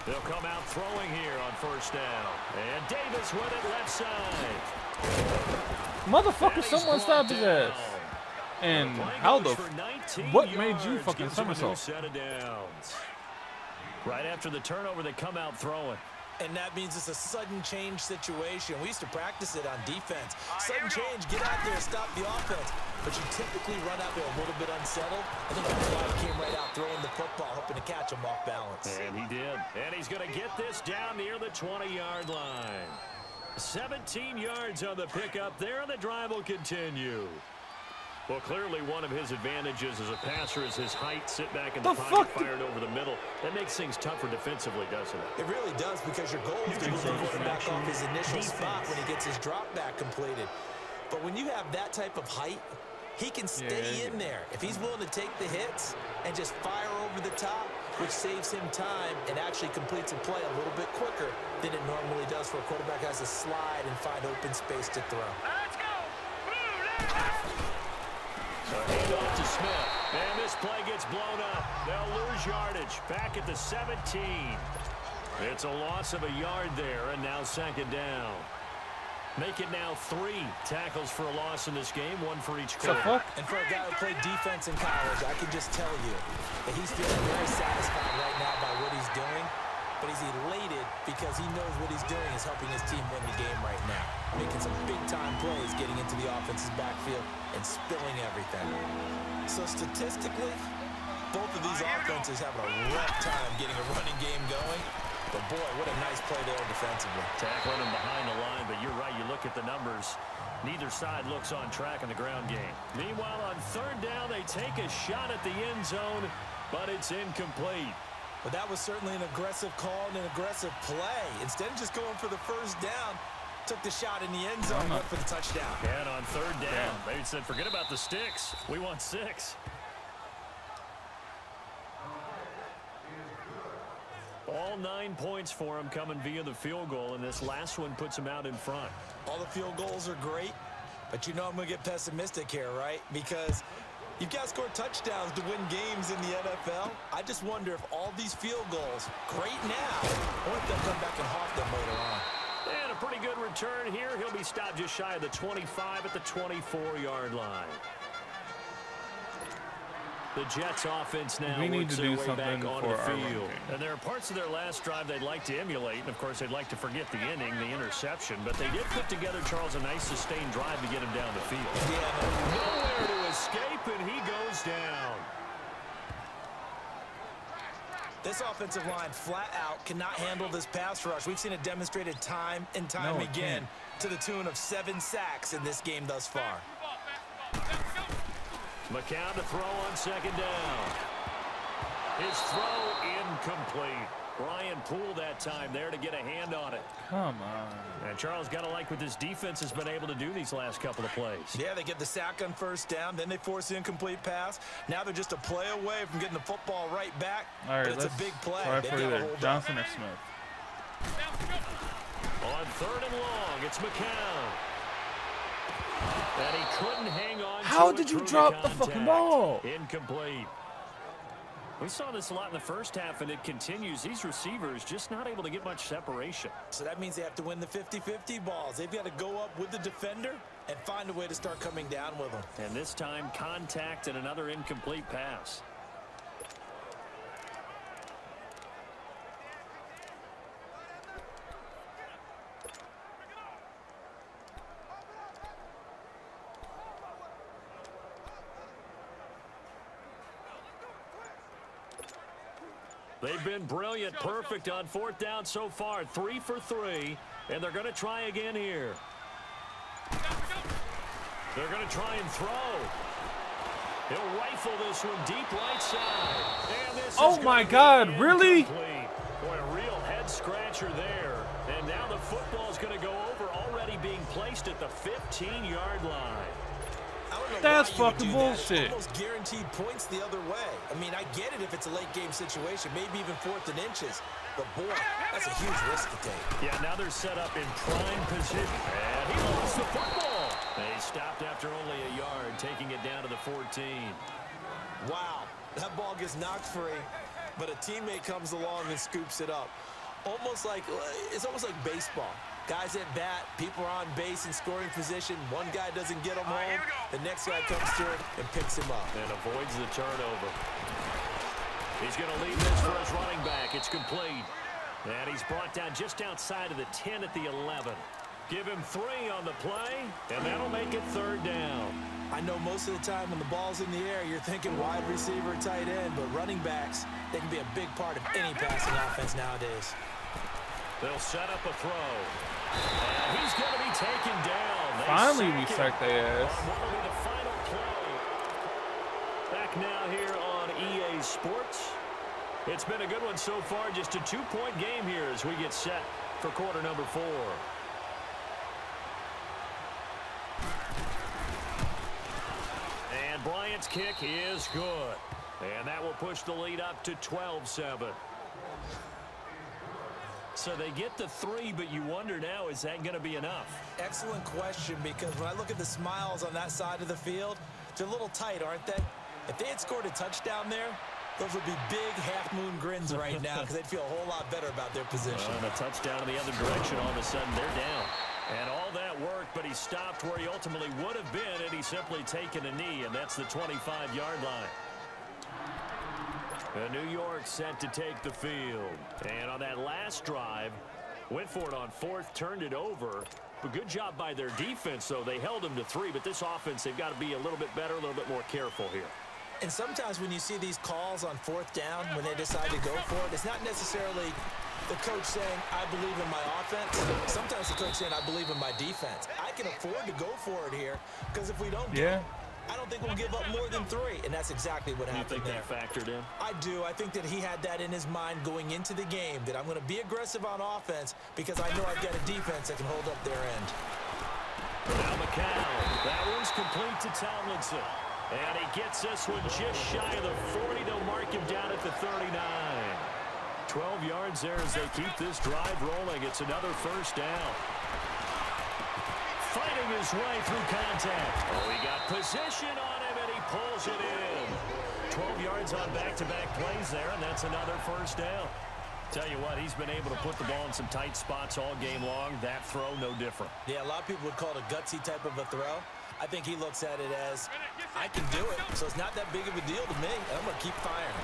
They'll come out throwing here on 1st down. And Davis with it left side. Motherfucker, someone stop his ass. And how the what made you fucking somersault? Set of downs. Right after the turnover, they come out throwing. And that means it's a sudden change situation. We used to practice it on defense. Sudden change, get out there, stop the offense. But you typically run out there a little bit unsettled. I think that's why he came right out throwing the football, hoping to catch him off balance. And he did. And he's going to get this down near the 20-yard line. 17 yards on the pickup there, and the drive will continue. Well, clearly one of his advantages as a passer is his height. Sit back in the pocket, fired over the middle. That makes things tougher defensively, doesn't it? It really does, because your goal is to move the quarterback off his initial spot when he gets his drop back completed. But when you have that type of height, he can stay in there. If he's willing to take the hits and just fire over the top, which saves him time and actually completes a play a little bit quicker than it normally does for a quarterback has to slide and find open space to throw. Let's go! So hand off to Smith. And this play gets blown up. They'll lose yardage. Back at the 17. It's a loss of a yard there, and now 2nd down. Make it now 3 tackles for a loss in this game, 1 for each quarter. And for a guy who played defense in college, I can just tell you that he's feeling very satisfied right now by what he's doing. But he's elated because he knows what he's doing is helping his team win the game right now. Making some big-time plays, getting into the offense's backfield, and spilling everything. So statistically, both of these offenses having a rough time getting a running game going. But boy, what a nice play there defensively. Tackling him behind the line, but you're right, you look at the numbers. Neither side looks on track in the ground game. Meanwhile, on 3rd down, they take a shot at the end zone, but it's incomplete. But that was certainly an aggressive call and an aggressive play. Instead of just going for the 1st down, took the shot in the end zone and went for the touchdown. And on 3rd down, they said, forget about the sticks. We want 6. All 9 points for him coming via the field goal, and this last one puts him out in front. All the field goals are great, but you know I'm going to get pessimistic here, right? Because you've got to score touchdowns to win games in the NFL. I just wonder if all these field goals, great now, or if they'll come back and haunt them later on. And a pretty good return here. He'll be stopped just shy of the 25 at the 24-yard line. The Jets offense now works their way back on the field. And there are parts of their last drive they'd like to emulate. And, of course, they'd like to forget the inning, the interception. But they did put together, Charles, a nice sustained drive to get him down the field. Nowhere to escape, and he goes down. This offensive line flat out cannot handle this pass rush. We've seen it demonstrated time and time again to the tune of 7 sacks in this game thus far. McCown to throw on second down. His throw incomplete. Brian Poole that time there to get a hand on it. Come on. And Charles got to like what this defense has been able to do these last couple of plays. Yeah, they get the sack on first down, then they force the incomplete pass. Now they're just a play away from getting the football right back. All right, but it's a big play. Try for either Johnson or Smith. On 3rd and long, it's McCown. And he couldn't hang on. How did you drop the fucking ball? Incomplete. We saw this a lot in the first half, and it continues. These receivers just not able to get much separation. So that means they have to win the 50-50 balls. They've got to go up with the defender and find a way to start coming down with them. And this time, contact and another incomplete pass. They've been brilliant, perfect on 4th down so far. 3 for 3, and they're going to try again here. They're going to try and throw. He'll rifle this one deep right side. And this oh my God, really? Boy, a real head scratcher there. And now the football is going to go over, already being placed at the 15-yard line. That's fucking bullshit. Almost guaranteed points the other way. I mean, I get it if it's a late game situation, maybe even 4th and inches. But boy, that's a huge risk to take. Yeah, now they're set up in prime position. And he lost the football. They stopped after only a yard, taking it down to the 14. Wow, that ball gets knocked free, but a teammate comes along and scoops it up. It's almost like baseball. Guys at bat, people are on base in scoring position. One guy doesn't get him home. The next guy comes through and picks him up. And avoids the turnover. He's going to lead this for his running back. It's complete. And he's brought down just outside of the 10 at the 11. Give him 3 on the play, and that'll make it 3rd down. I know most of the time when the ball's in the air, you're thinking wide receiver, tight end, but running backs, they can be a big part of any passing offense nowadays. They'll set up a throw. And he's going to be taken down. Finally, we sacked their ass. What will be the final play? Back now here on EA Sports. It's been a good one so far. Just a 2-point game here as we get set for quarter number 4. And Bryant's kick is good. And that will push the lead up to 12-7. So they get the 3, but you wonder now, is that going to be enough? Excellent question, because when I look at the smiles on that side of the field, they're a little tight, aren't they? If they had scored a touchdown there, those would be big half-moon grins right now because they'd feel a whole lot better about their position. And a touchdown in the other direction, all of a sudden they're down. And all that work, but he stopped where he ultimately would have been, and he's simply taken a knee, and that's the 25-yard line. New York set to take the field. And on that last drive, went for it on 4th, turned it over. But good job by their defense, though. They held them to 3, but this offense, they've got to be a little bit better, a little bit more careful here. And sometimes when you see these calls on 4th down, when they decide to go for it, it's not necessarily the coach saying, I believe in my offense. Sometimes the coach saying, I believe in my defense. I can afford to go for it here, because if we don't do it, I don't think we'll give up more than 3, and that's exactly what happened there. You think that factored in? I do. I think that he had that in his mind going into the game, that I'm going to be aggressive on offense because I know I've got a defense that can hold up their end. Now McCown. That one's complete to Tomlinson. And he gets this one just shy of the 40. They'll mark him down at the 39. 12 yards there as they keep this drive rolling. It's another 1st down. Fighting his way through contact. Oh, he got position on him, and he pulls it in. 12 yards on back-to-back plays there, and that's another 1st down. Tell you what, he's been able to put the ball in some tight spots all game long. That throw, no different. Yeah, a lot of people would call it a gutsy type of a throw. I think he looks at it as, I can do it, so it's not that big of a deal to me, and I'm going to keep firing.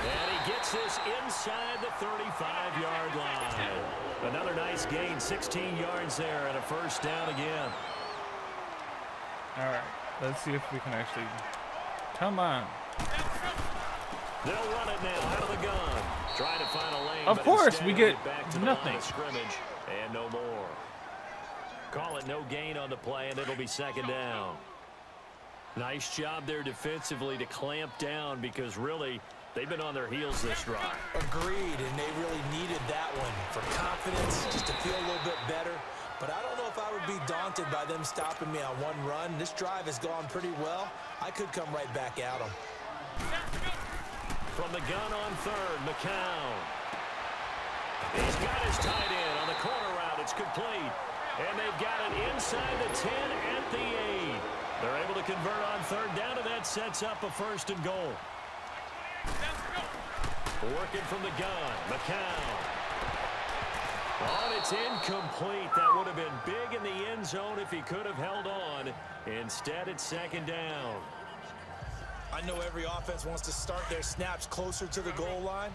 And he gets this inside the 35-yard line. Another nice gain, 16 yards there, and a 1st down again. All right, let's see if we can actually, come on. They'll run it now out of the gun. Trying to find a lane. Of course, we get back to nothing. The scrimmage and no more. Call it no gain on the play, and it'll be second down. Nice job there defensively to clamp down because really they've been on their heels this drive. Agreed, and they really needed that one for confidence, just to feel a little bit better. But I don't know if I would be daunted by them stopping me on one run. This drive has gone pretty well. I could come right back at them. From the gun on third, McCown. He's got his tight end on the corner route. It's complete. And they've got it inside the 10 at the 8. They're able to convert on third down, and that sets up a first and goal. Working from the gun, McCown. Oh, it's incomplete. That would have been big in the end zone if he could have held on. Instead, it's second down. I know every offense wants to start their snaps closer to the goal line,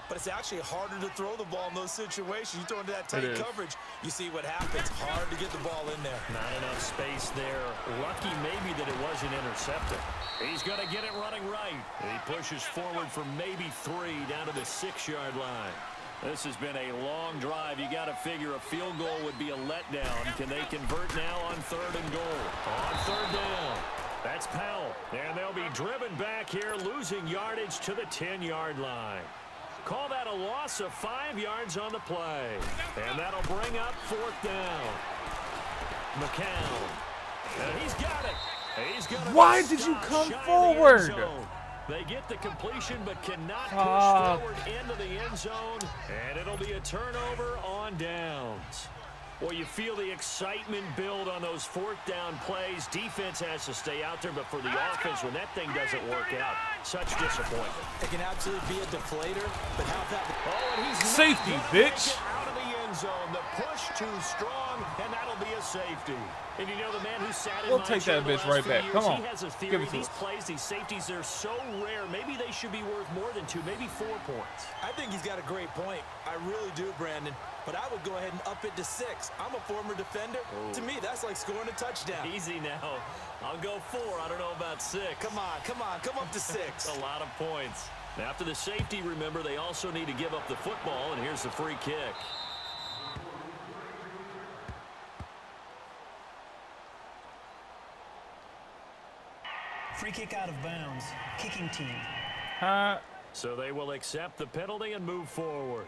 but it's actually harder to throw the ball in those situations. You throw into that tight coverage, you see what happens. Hard to get the ball in there. Not enough space there. Lucky maybe that it wasn't intercepted. He's going to get it running right. He pushes forward for maybe 3 down to the 6-yard line. This has been a long drive. You got to figure a field goal would be a letdown. Can they convert now on third and goal? On third down. That's Powell. And they'll be driven back here, losing yardage to the 10-yard line. Call that a loss of 5 yards on the play. And that'll bring up fourth down. McCown. And he's got it. He's gonna Why did you come forward? They get the completion but cannot push forward into the end zone. And it'll be a turnover on downs. Well, you feel the excitement build on those fourth down plays. Defense has to stay out there, but for the offense, when that thing doesn't work out, such disappointment. It can absolutely be a deflator, but how that... Oh, and he's safety, bitch. Out of the end zone. The push too strong, and that'll be a safety. And you know the man who sat in We'll take that bitch right back. Come on. He has a theory. Give it to these us. plays, these safeties, they're so rare. Maybe they should be worth more than 2, maybe 4 points. I think he's got a great point. I really do, Brandon. But I would go ahead and up it to 6. I'm a former defender. To me, that's like scoring a touchdown. Easy now. I'll go 4. I don't know about 6. Come on. Come up to 6. A lot of points. After the safety, remember, they also need to give up the football, and here's the free kick. Free kick out of bounds. Kicking team. So they will accept the penalty and move forward.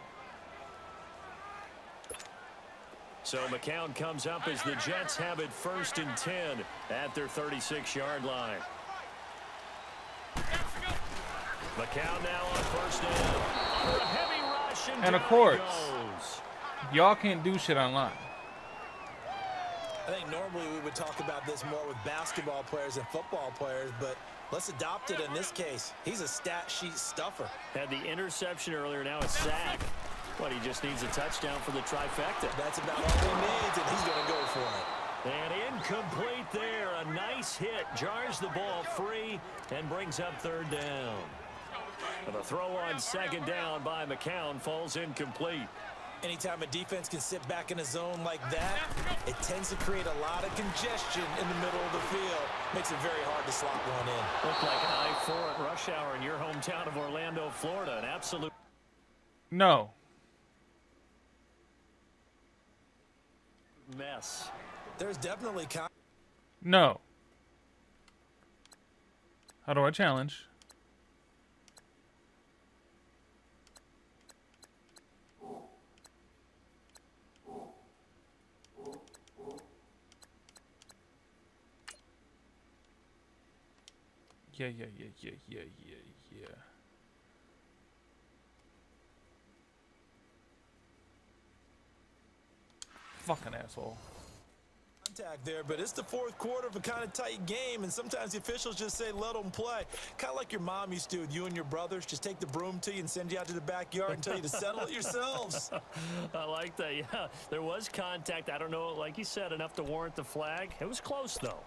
So McCown comes up as the Jets have it 1st and 10 at their 36-yard line. McCown now on 1st down. Under a heavy rush, And of course, y'all can't do shit online. I think normally we would talk about this more with basketball players and football players, but let's adopt it in this case. He's a stat sheet stuffer. Had the interception earlier, now a sack. But he just needs a touchdown for the trifecta. That's about all he needs, and he's going to go for it. And incomplete there. A nice hit. Jars the ball free and brings up 3rd down. And the throw on 2nd down by McCown falls incomplete. Anytime a defense can sit back in a zone like that, it tends to create a lot of congestion in the middle of the field. Makes it very hard to slot one in. Looked like an I-4 at rush hour in your hometown of Orlando, Florida. An absolute... No. mess. There's definitely... No. How do I challenge? Yeah. Fucking asshole. Contact there, but it's the 4th quarter of a kind of tight game, and sometimes the officials just say let them play. Kind of like your mom used to with you and your brothers. Just take the broom to you and send you out to the backyard and tell you to settle it yourselves. I like that, yeah. There was contact. I don't know, like you said, enough to warrant the flag. It was close, though.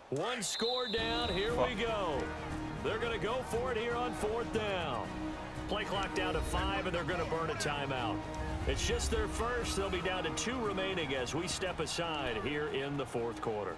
One score down. Here we go. They're going to go for it here on 4th down. Play clock down to 5, and they're going to burn a timeout. It's just their first. They'll be down to 2 remaining as we step aside here in the 4th quarter.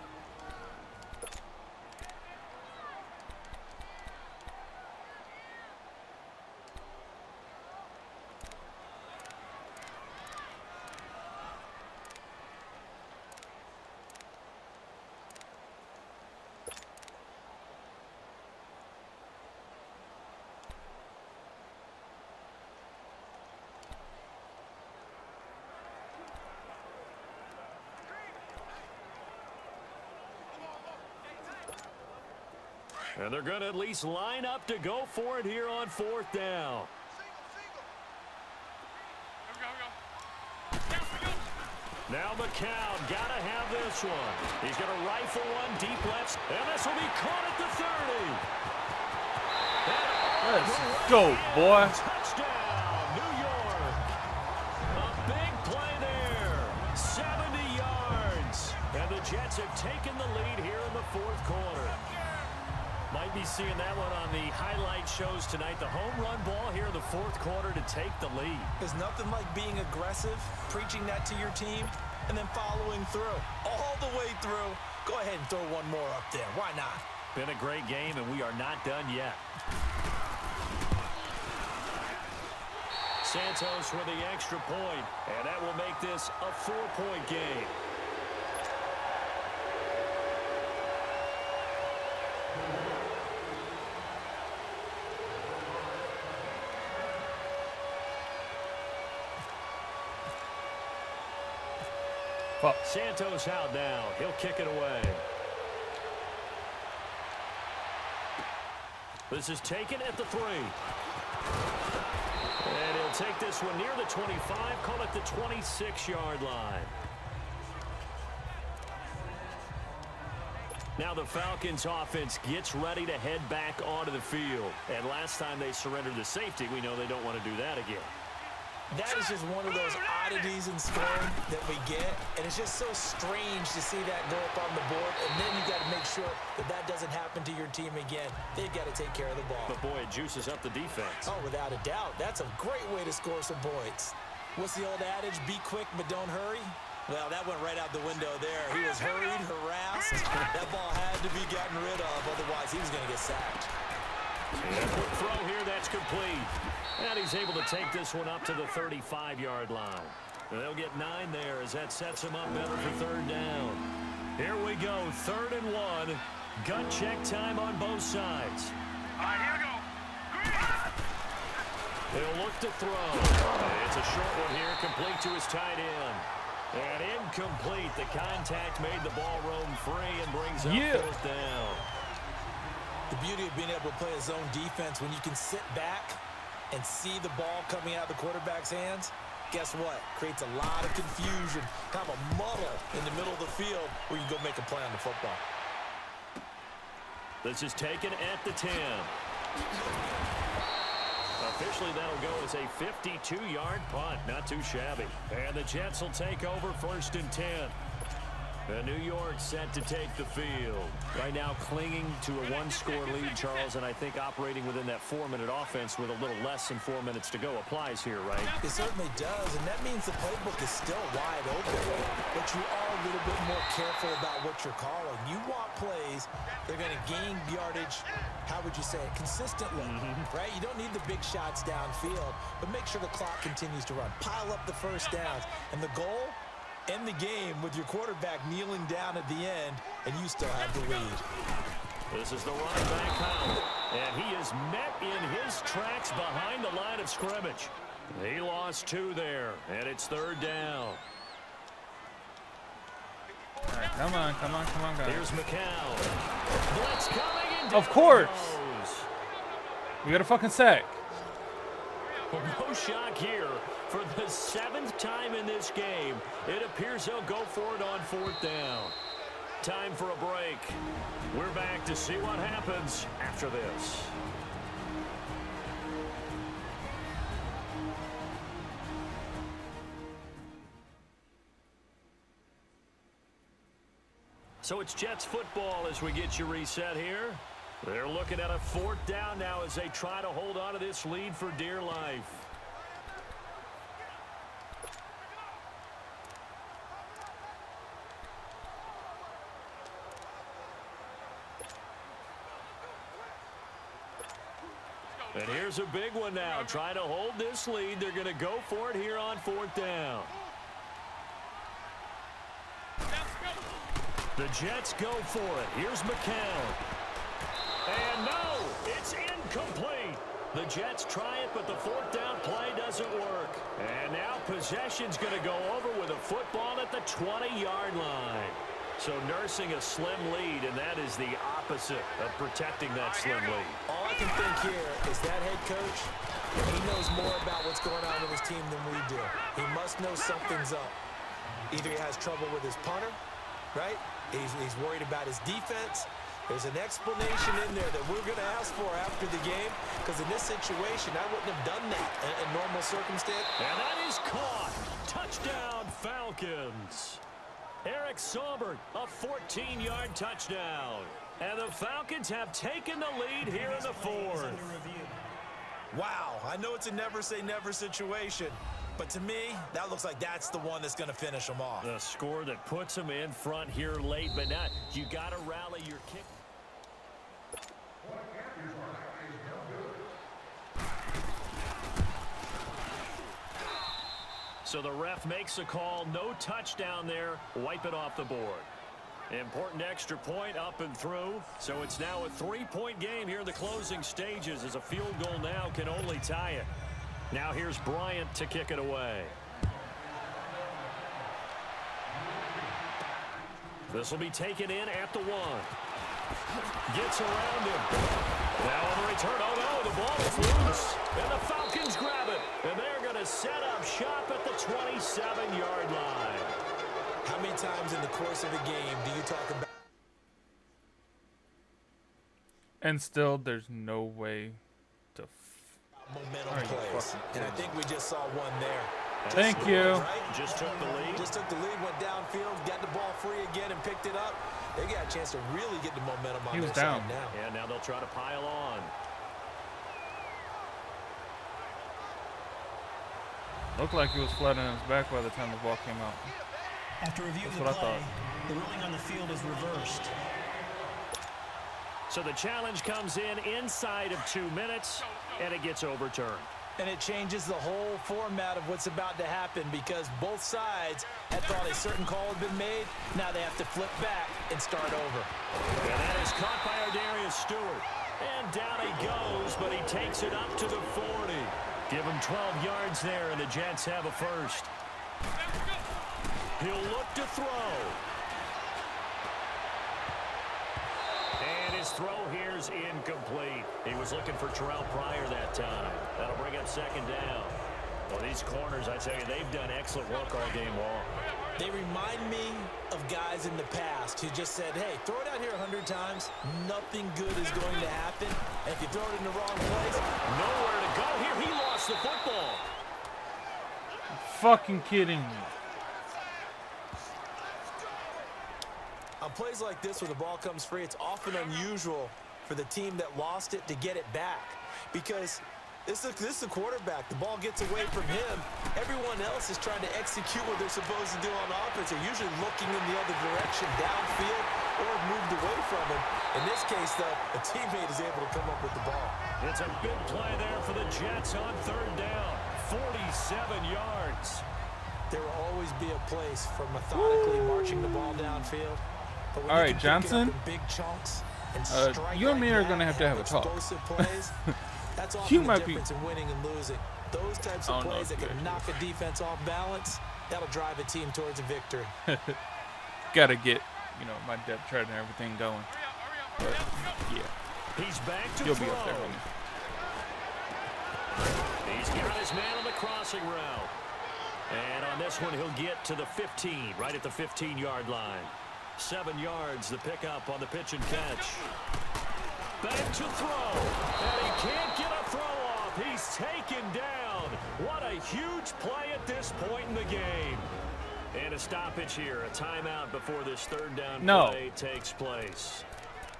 And they're going to at least line up to go for it here on 4th down. Now McCown got to have this one. He's going to rifle one deep left, and this will be caught at the 30. Let's go, boy. Touchdown, New York. A big play there. 70 yards. And the Jets have taken the lead here in the 4th quarter. Might be seeing that one on the highlight shows tonight. The home run ball here in the 4th quarter to take the lead. There's nothing like being aggressive, preaching that to your team, and then following through. All the way through. Go ahead and throw one more up there. Why not? Been a great game, and we are not done yet. Santos with the extra point, and that will make this a 4-point game. Santos out now. He'll kick it away. This is taken at the 3. And he'll take this one near the 25, call it the 26-yard line. Now the Falcons offense gets ready to head back onto the field. And last time they surrendered the safety, we know they don't want to do that again. That is just one of those oddities in scoring that we get, and it's just so strange to see that go up on the board, and then you got to make sure that that doesn't happen to your team again. They've got to take care of the ball. But boy, it juices up the defense. Oh, without a doubt. That's a great way to score some points. What's the old adage? Be quick, but don't hurry. Well, that went right out the window there. He was hurried, harassed. That ball had to be gotten rid of, otherwise he was going to get sacked. And a quick throw here, that's complete. And he's able to take this one up to the 35-yard line. And they'll get 9 there as that sets him up better for 3rd down. Here we go, 3rd and 1. Gut check time on both sides. All right, here we go. They'll look to throw. It's a short one here, complete to his tight end. And incomplete. The contact made the ball roam free and brings up 4th down. The beauty of being able to play a zone defense when you can sit back and see the ball coming out of the quarterback's hands, guess what? Creates a lot of confusion, kind of a muddle in the middle of the field where you go make a play on the football. This is taken at the 10. Officially, that'll go as a 52-yard punt. Not too shabby. And the Jets will take over 1st and 10. And New York set to take the field. Right now clinging to a 1-score lead, Charles, and I think operating within that 4-minute offense with a little less than 4 minutes to go applies here, right? It certainly does, and that means the playbook is still wide open. But you are a little bit more careful about what you're calling. You want plays, they're going to gain yardage, how would you say it, consistently, right? You don't need the big shots downfield, but make sure the clock continues to run. Pile up the first downs, and the goal? End the game with your quarterback kneeling down at the end, and you still have the lead. This is the running back, Powell, and he is met in his tracks behind the line of scrimmage. He lost 2 there, and it's 3rd down. All right, come on, guys. Here's McCown. Blitz coming in. Of course. We got a fucking sack. No shock here. For the 7th time in this game, it appears they'll go for it on 4th down. Time for a break. We're back to see what happens after this. So it's Jets football as we get you reset here. They're looking at a 4th down now as they try to hold on to this lead for dear life. And here's a big one now. Trying to hold this lead. They're going to go for it here on 4th down. The Jets go for it. Here's McCown. And no, it's incomplete. The Jets try it, but the 4th down play doesn't work. And now possession's going to go over with a football at the 20-yard line. So nursing a slim lead, and that is the opposite of protecting that slim lead. All I can think here is that head coach, he knows more about what's going on with his team than we do. He must know something's up. Either he has trouble with his punter, right? He's worried about his defense. There's an explanation in there that we're going to ask for after the game, because in this situation, I wouldn't have done that in normal circumstance. And that is caught. Touchdown, Falcons. Eric Saubert, a 14-yard touchdown. And the Falcons have taken the lead here in the 4th. Wow, I know it's a never-say-never situation, but to me, that looks like that's the one that's going to finish them off. The score that puts them in front here late, but not. You got to rally your kick. So the ref makes a call. No touchdown there. Wipe it off the board. Important extra point up and through. So it's now a 3-point game here in the closing stages, as a field goal now can only tie it. Now here's Bryant to kick it away. This will be taken in at the 1. Gets around him. Now on the return. Oh no, the ball is loose. And the Falcons grab it. And they're going to set up shop at the 27-yard line. How many times in the course of a game do you talk about? And still, there's no way to. Momentum plays. And I think we just saw one there. Thank you. Right? Just took the lead, went downfield, got the ball free again and picked it up. They got a chance to really get the momentum on their side now. Yeah, now they'll try to pile on. Looked like he was flat on his back by the time the ball came out. After review of the play, the ruling on the field is reversed. So the challenge comes in inside of 2 minutes, and it gets overturned. And it changes the whole format of what's about to happen, because both sides had thought a certain call had been made. Now they have to flip back and start over. And that is caught by Ardarius Stewart. And down he goes, but he takes it up to the 40. Give him 12 yards there, and the Jets have a first. He'll look to throw. And his throw here is incomplete. He was looking for Terrell Pryor that time. That'll bring up 2nd down. Well, these corners, I tell you, they've done excellent work all game long. They remind me of guys in the past who just said, hey, throw it out here 100 times. Nothing good is going to happen. And if you throw it in the wrong place, nowhere to go here. He lost the football. Fucking kidding me. On plays like this where the ball comes free, it's often unusual for the team that lost it to get it back, because this is the quarterback. The ball gets away from him. Everyone else is trying to execute what they're supposed to do on offense. They're usually looking in the other direction, downfield, or moved away from him. In this case, though, a teammate is able to come up with the ball. It's a big play there for the Jets on 3rd down. 47 yards. There will always be a place for methodically marching the ball downfield. All right, Johnson, big chunks and you and me are going to have a talk. Plays, that's you often might the difference in winning and losing. Those types of plays that can knock a defense off balance, that'll drive a team towards a victory. Got to get, my depth chart and everything going. But, yeah. He's back to You'll throw. be up there, honey. He's got his man on the crossing route. And on this one, he'll get to the 15, right at the 15-yard line. 7 yards, the pickup on the pitch and catch. Back to throw. And he can't get a throw off. He's taken down. What a huge play at this point in the game. And a stoppage here, a timeout before this 3rd down play takes place.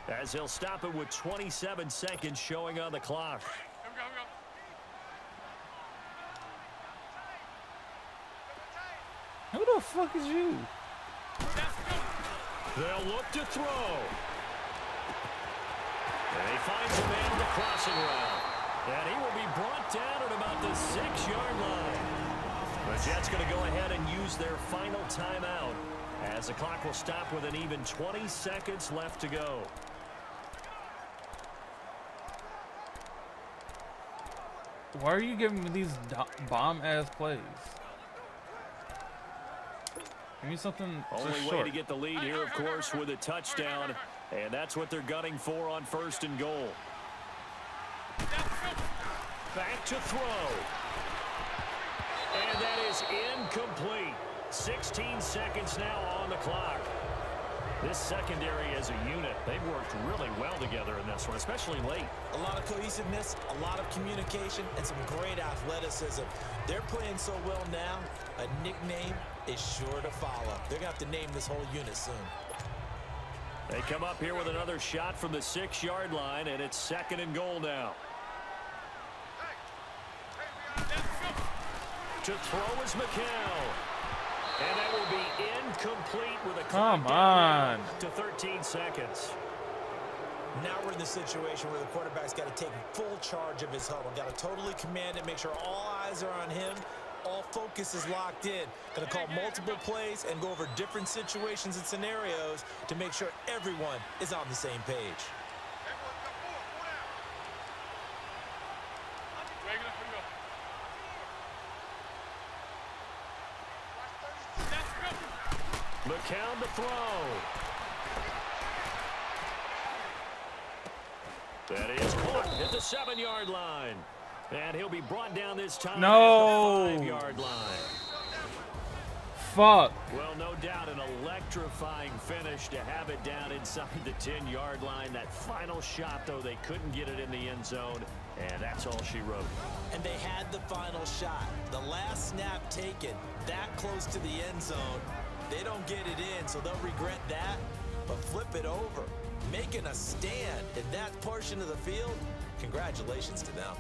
as he'll stop it with 27 seconds showing on the clock. Who the fuck is you? They'll look to throw. And he finds a man in the crossing route. And he will be brought down at about the 6-yard line. The Jets going to go ahead and use their final timeout as the clock will stop with an even 20 seconds left to go. Why are you giving me these bomb-ass plays? Give me something Only just way short. to get the lead here, of course, with a touchdown. And that's what they're gunning for on 1st and goal. Back to throw. And that is incomplete. 16 seconds now on the clock. This secondary as a unit, they've worked really well together in this one, especially late. A lot of cohesiveness, a lot of communication, and some great athleticism. They're playing so well now, a nickname is sure to follow. They're going to have to name this whole unit soon. They come up here with another shot from the 6-yard line, and it's 2nd and goal now. To throw is McHale. And that will be incomplete with a Come on. to 13 seconds. Now we're in the situation where the quarterback's got to take full charge of his huddle. Got to totally command it, make sure all eyes are on him. All focus is locked in. Going to call multiple plays and go over different situations and scenarios to make sure everyone is on the same page. McCown to throw. That is caught at the 7-yard line. And he'll be brought down this time at the 5-yard line. Fuck. Well, no doubt an electrifying finish to have it down inside the 10-yard line. That final shot, though, they couldn't get it in the end zone, and that's all she wrote. And they had the final shot. The last snap taken that close to the end zone. They don't get it in, so they'll regret that. But flip it over, making a stand in that portion of the field, congratulations to them.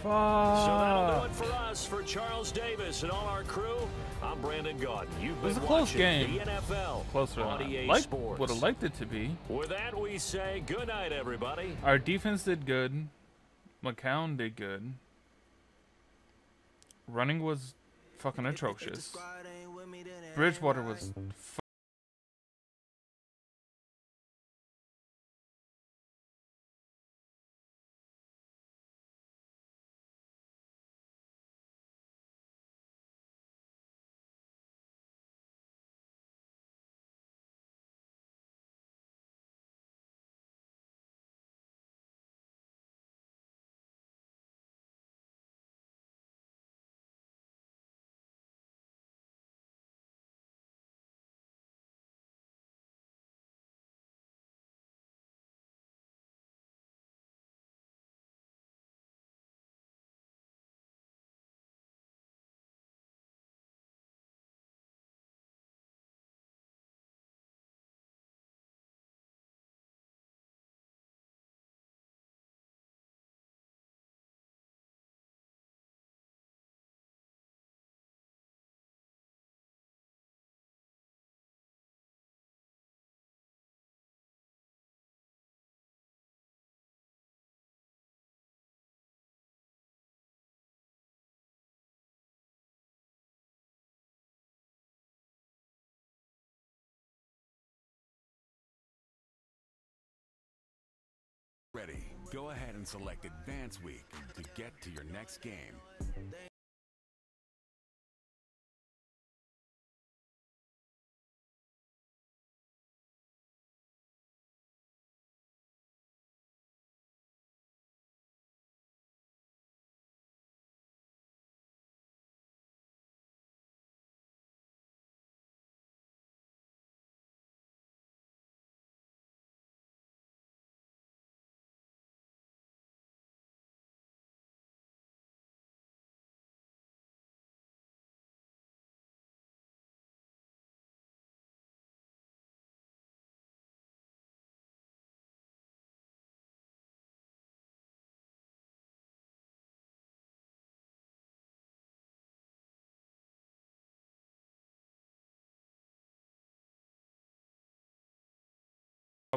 Fuck. So that'll do it for us. For Charles Davis and all our crew, I'm Brandon Gaudin. You've been It was a close watching game. the NFL Closer on than EA I Sports. would have liked it to be. With that, we say good night, everybody. Our defense did good. McCown did good. Running was fucking atrocious. Bridgewater was Ready. Go ahead and select Advance Week to get to your next game.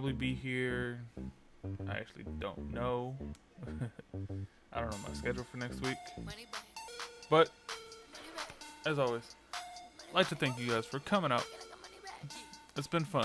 probably be here. I actually don't know. I don't know my schedule for next week. But, as always, I'd like to thank you guys for coming out. It's been fun.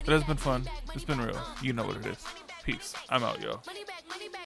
It has been fun. It's been real. You know what it is. Peace. I'm out, y'all.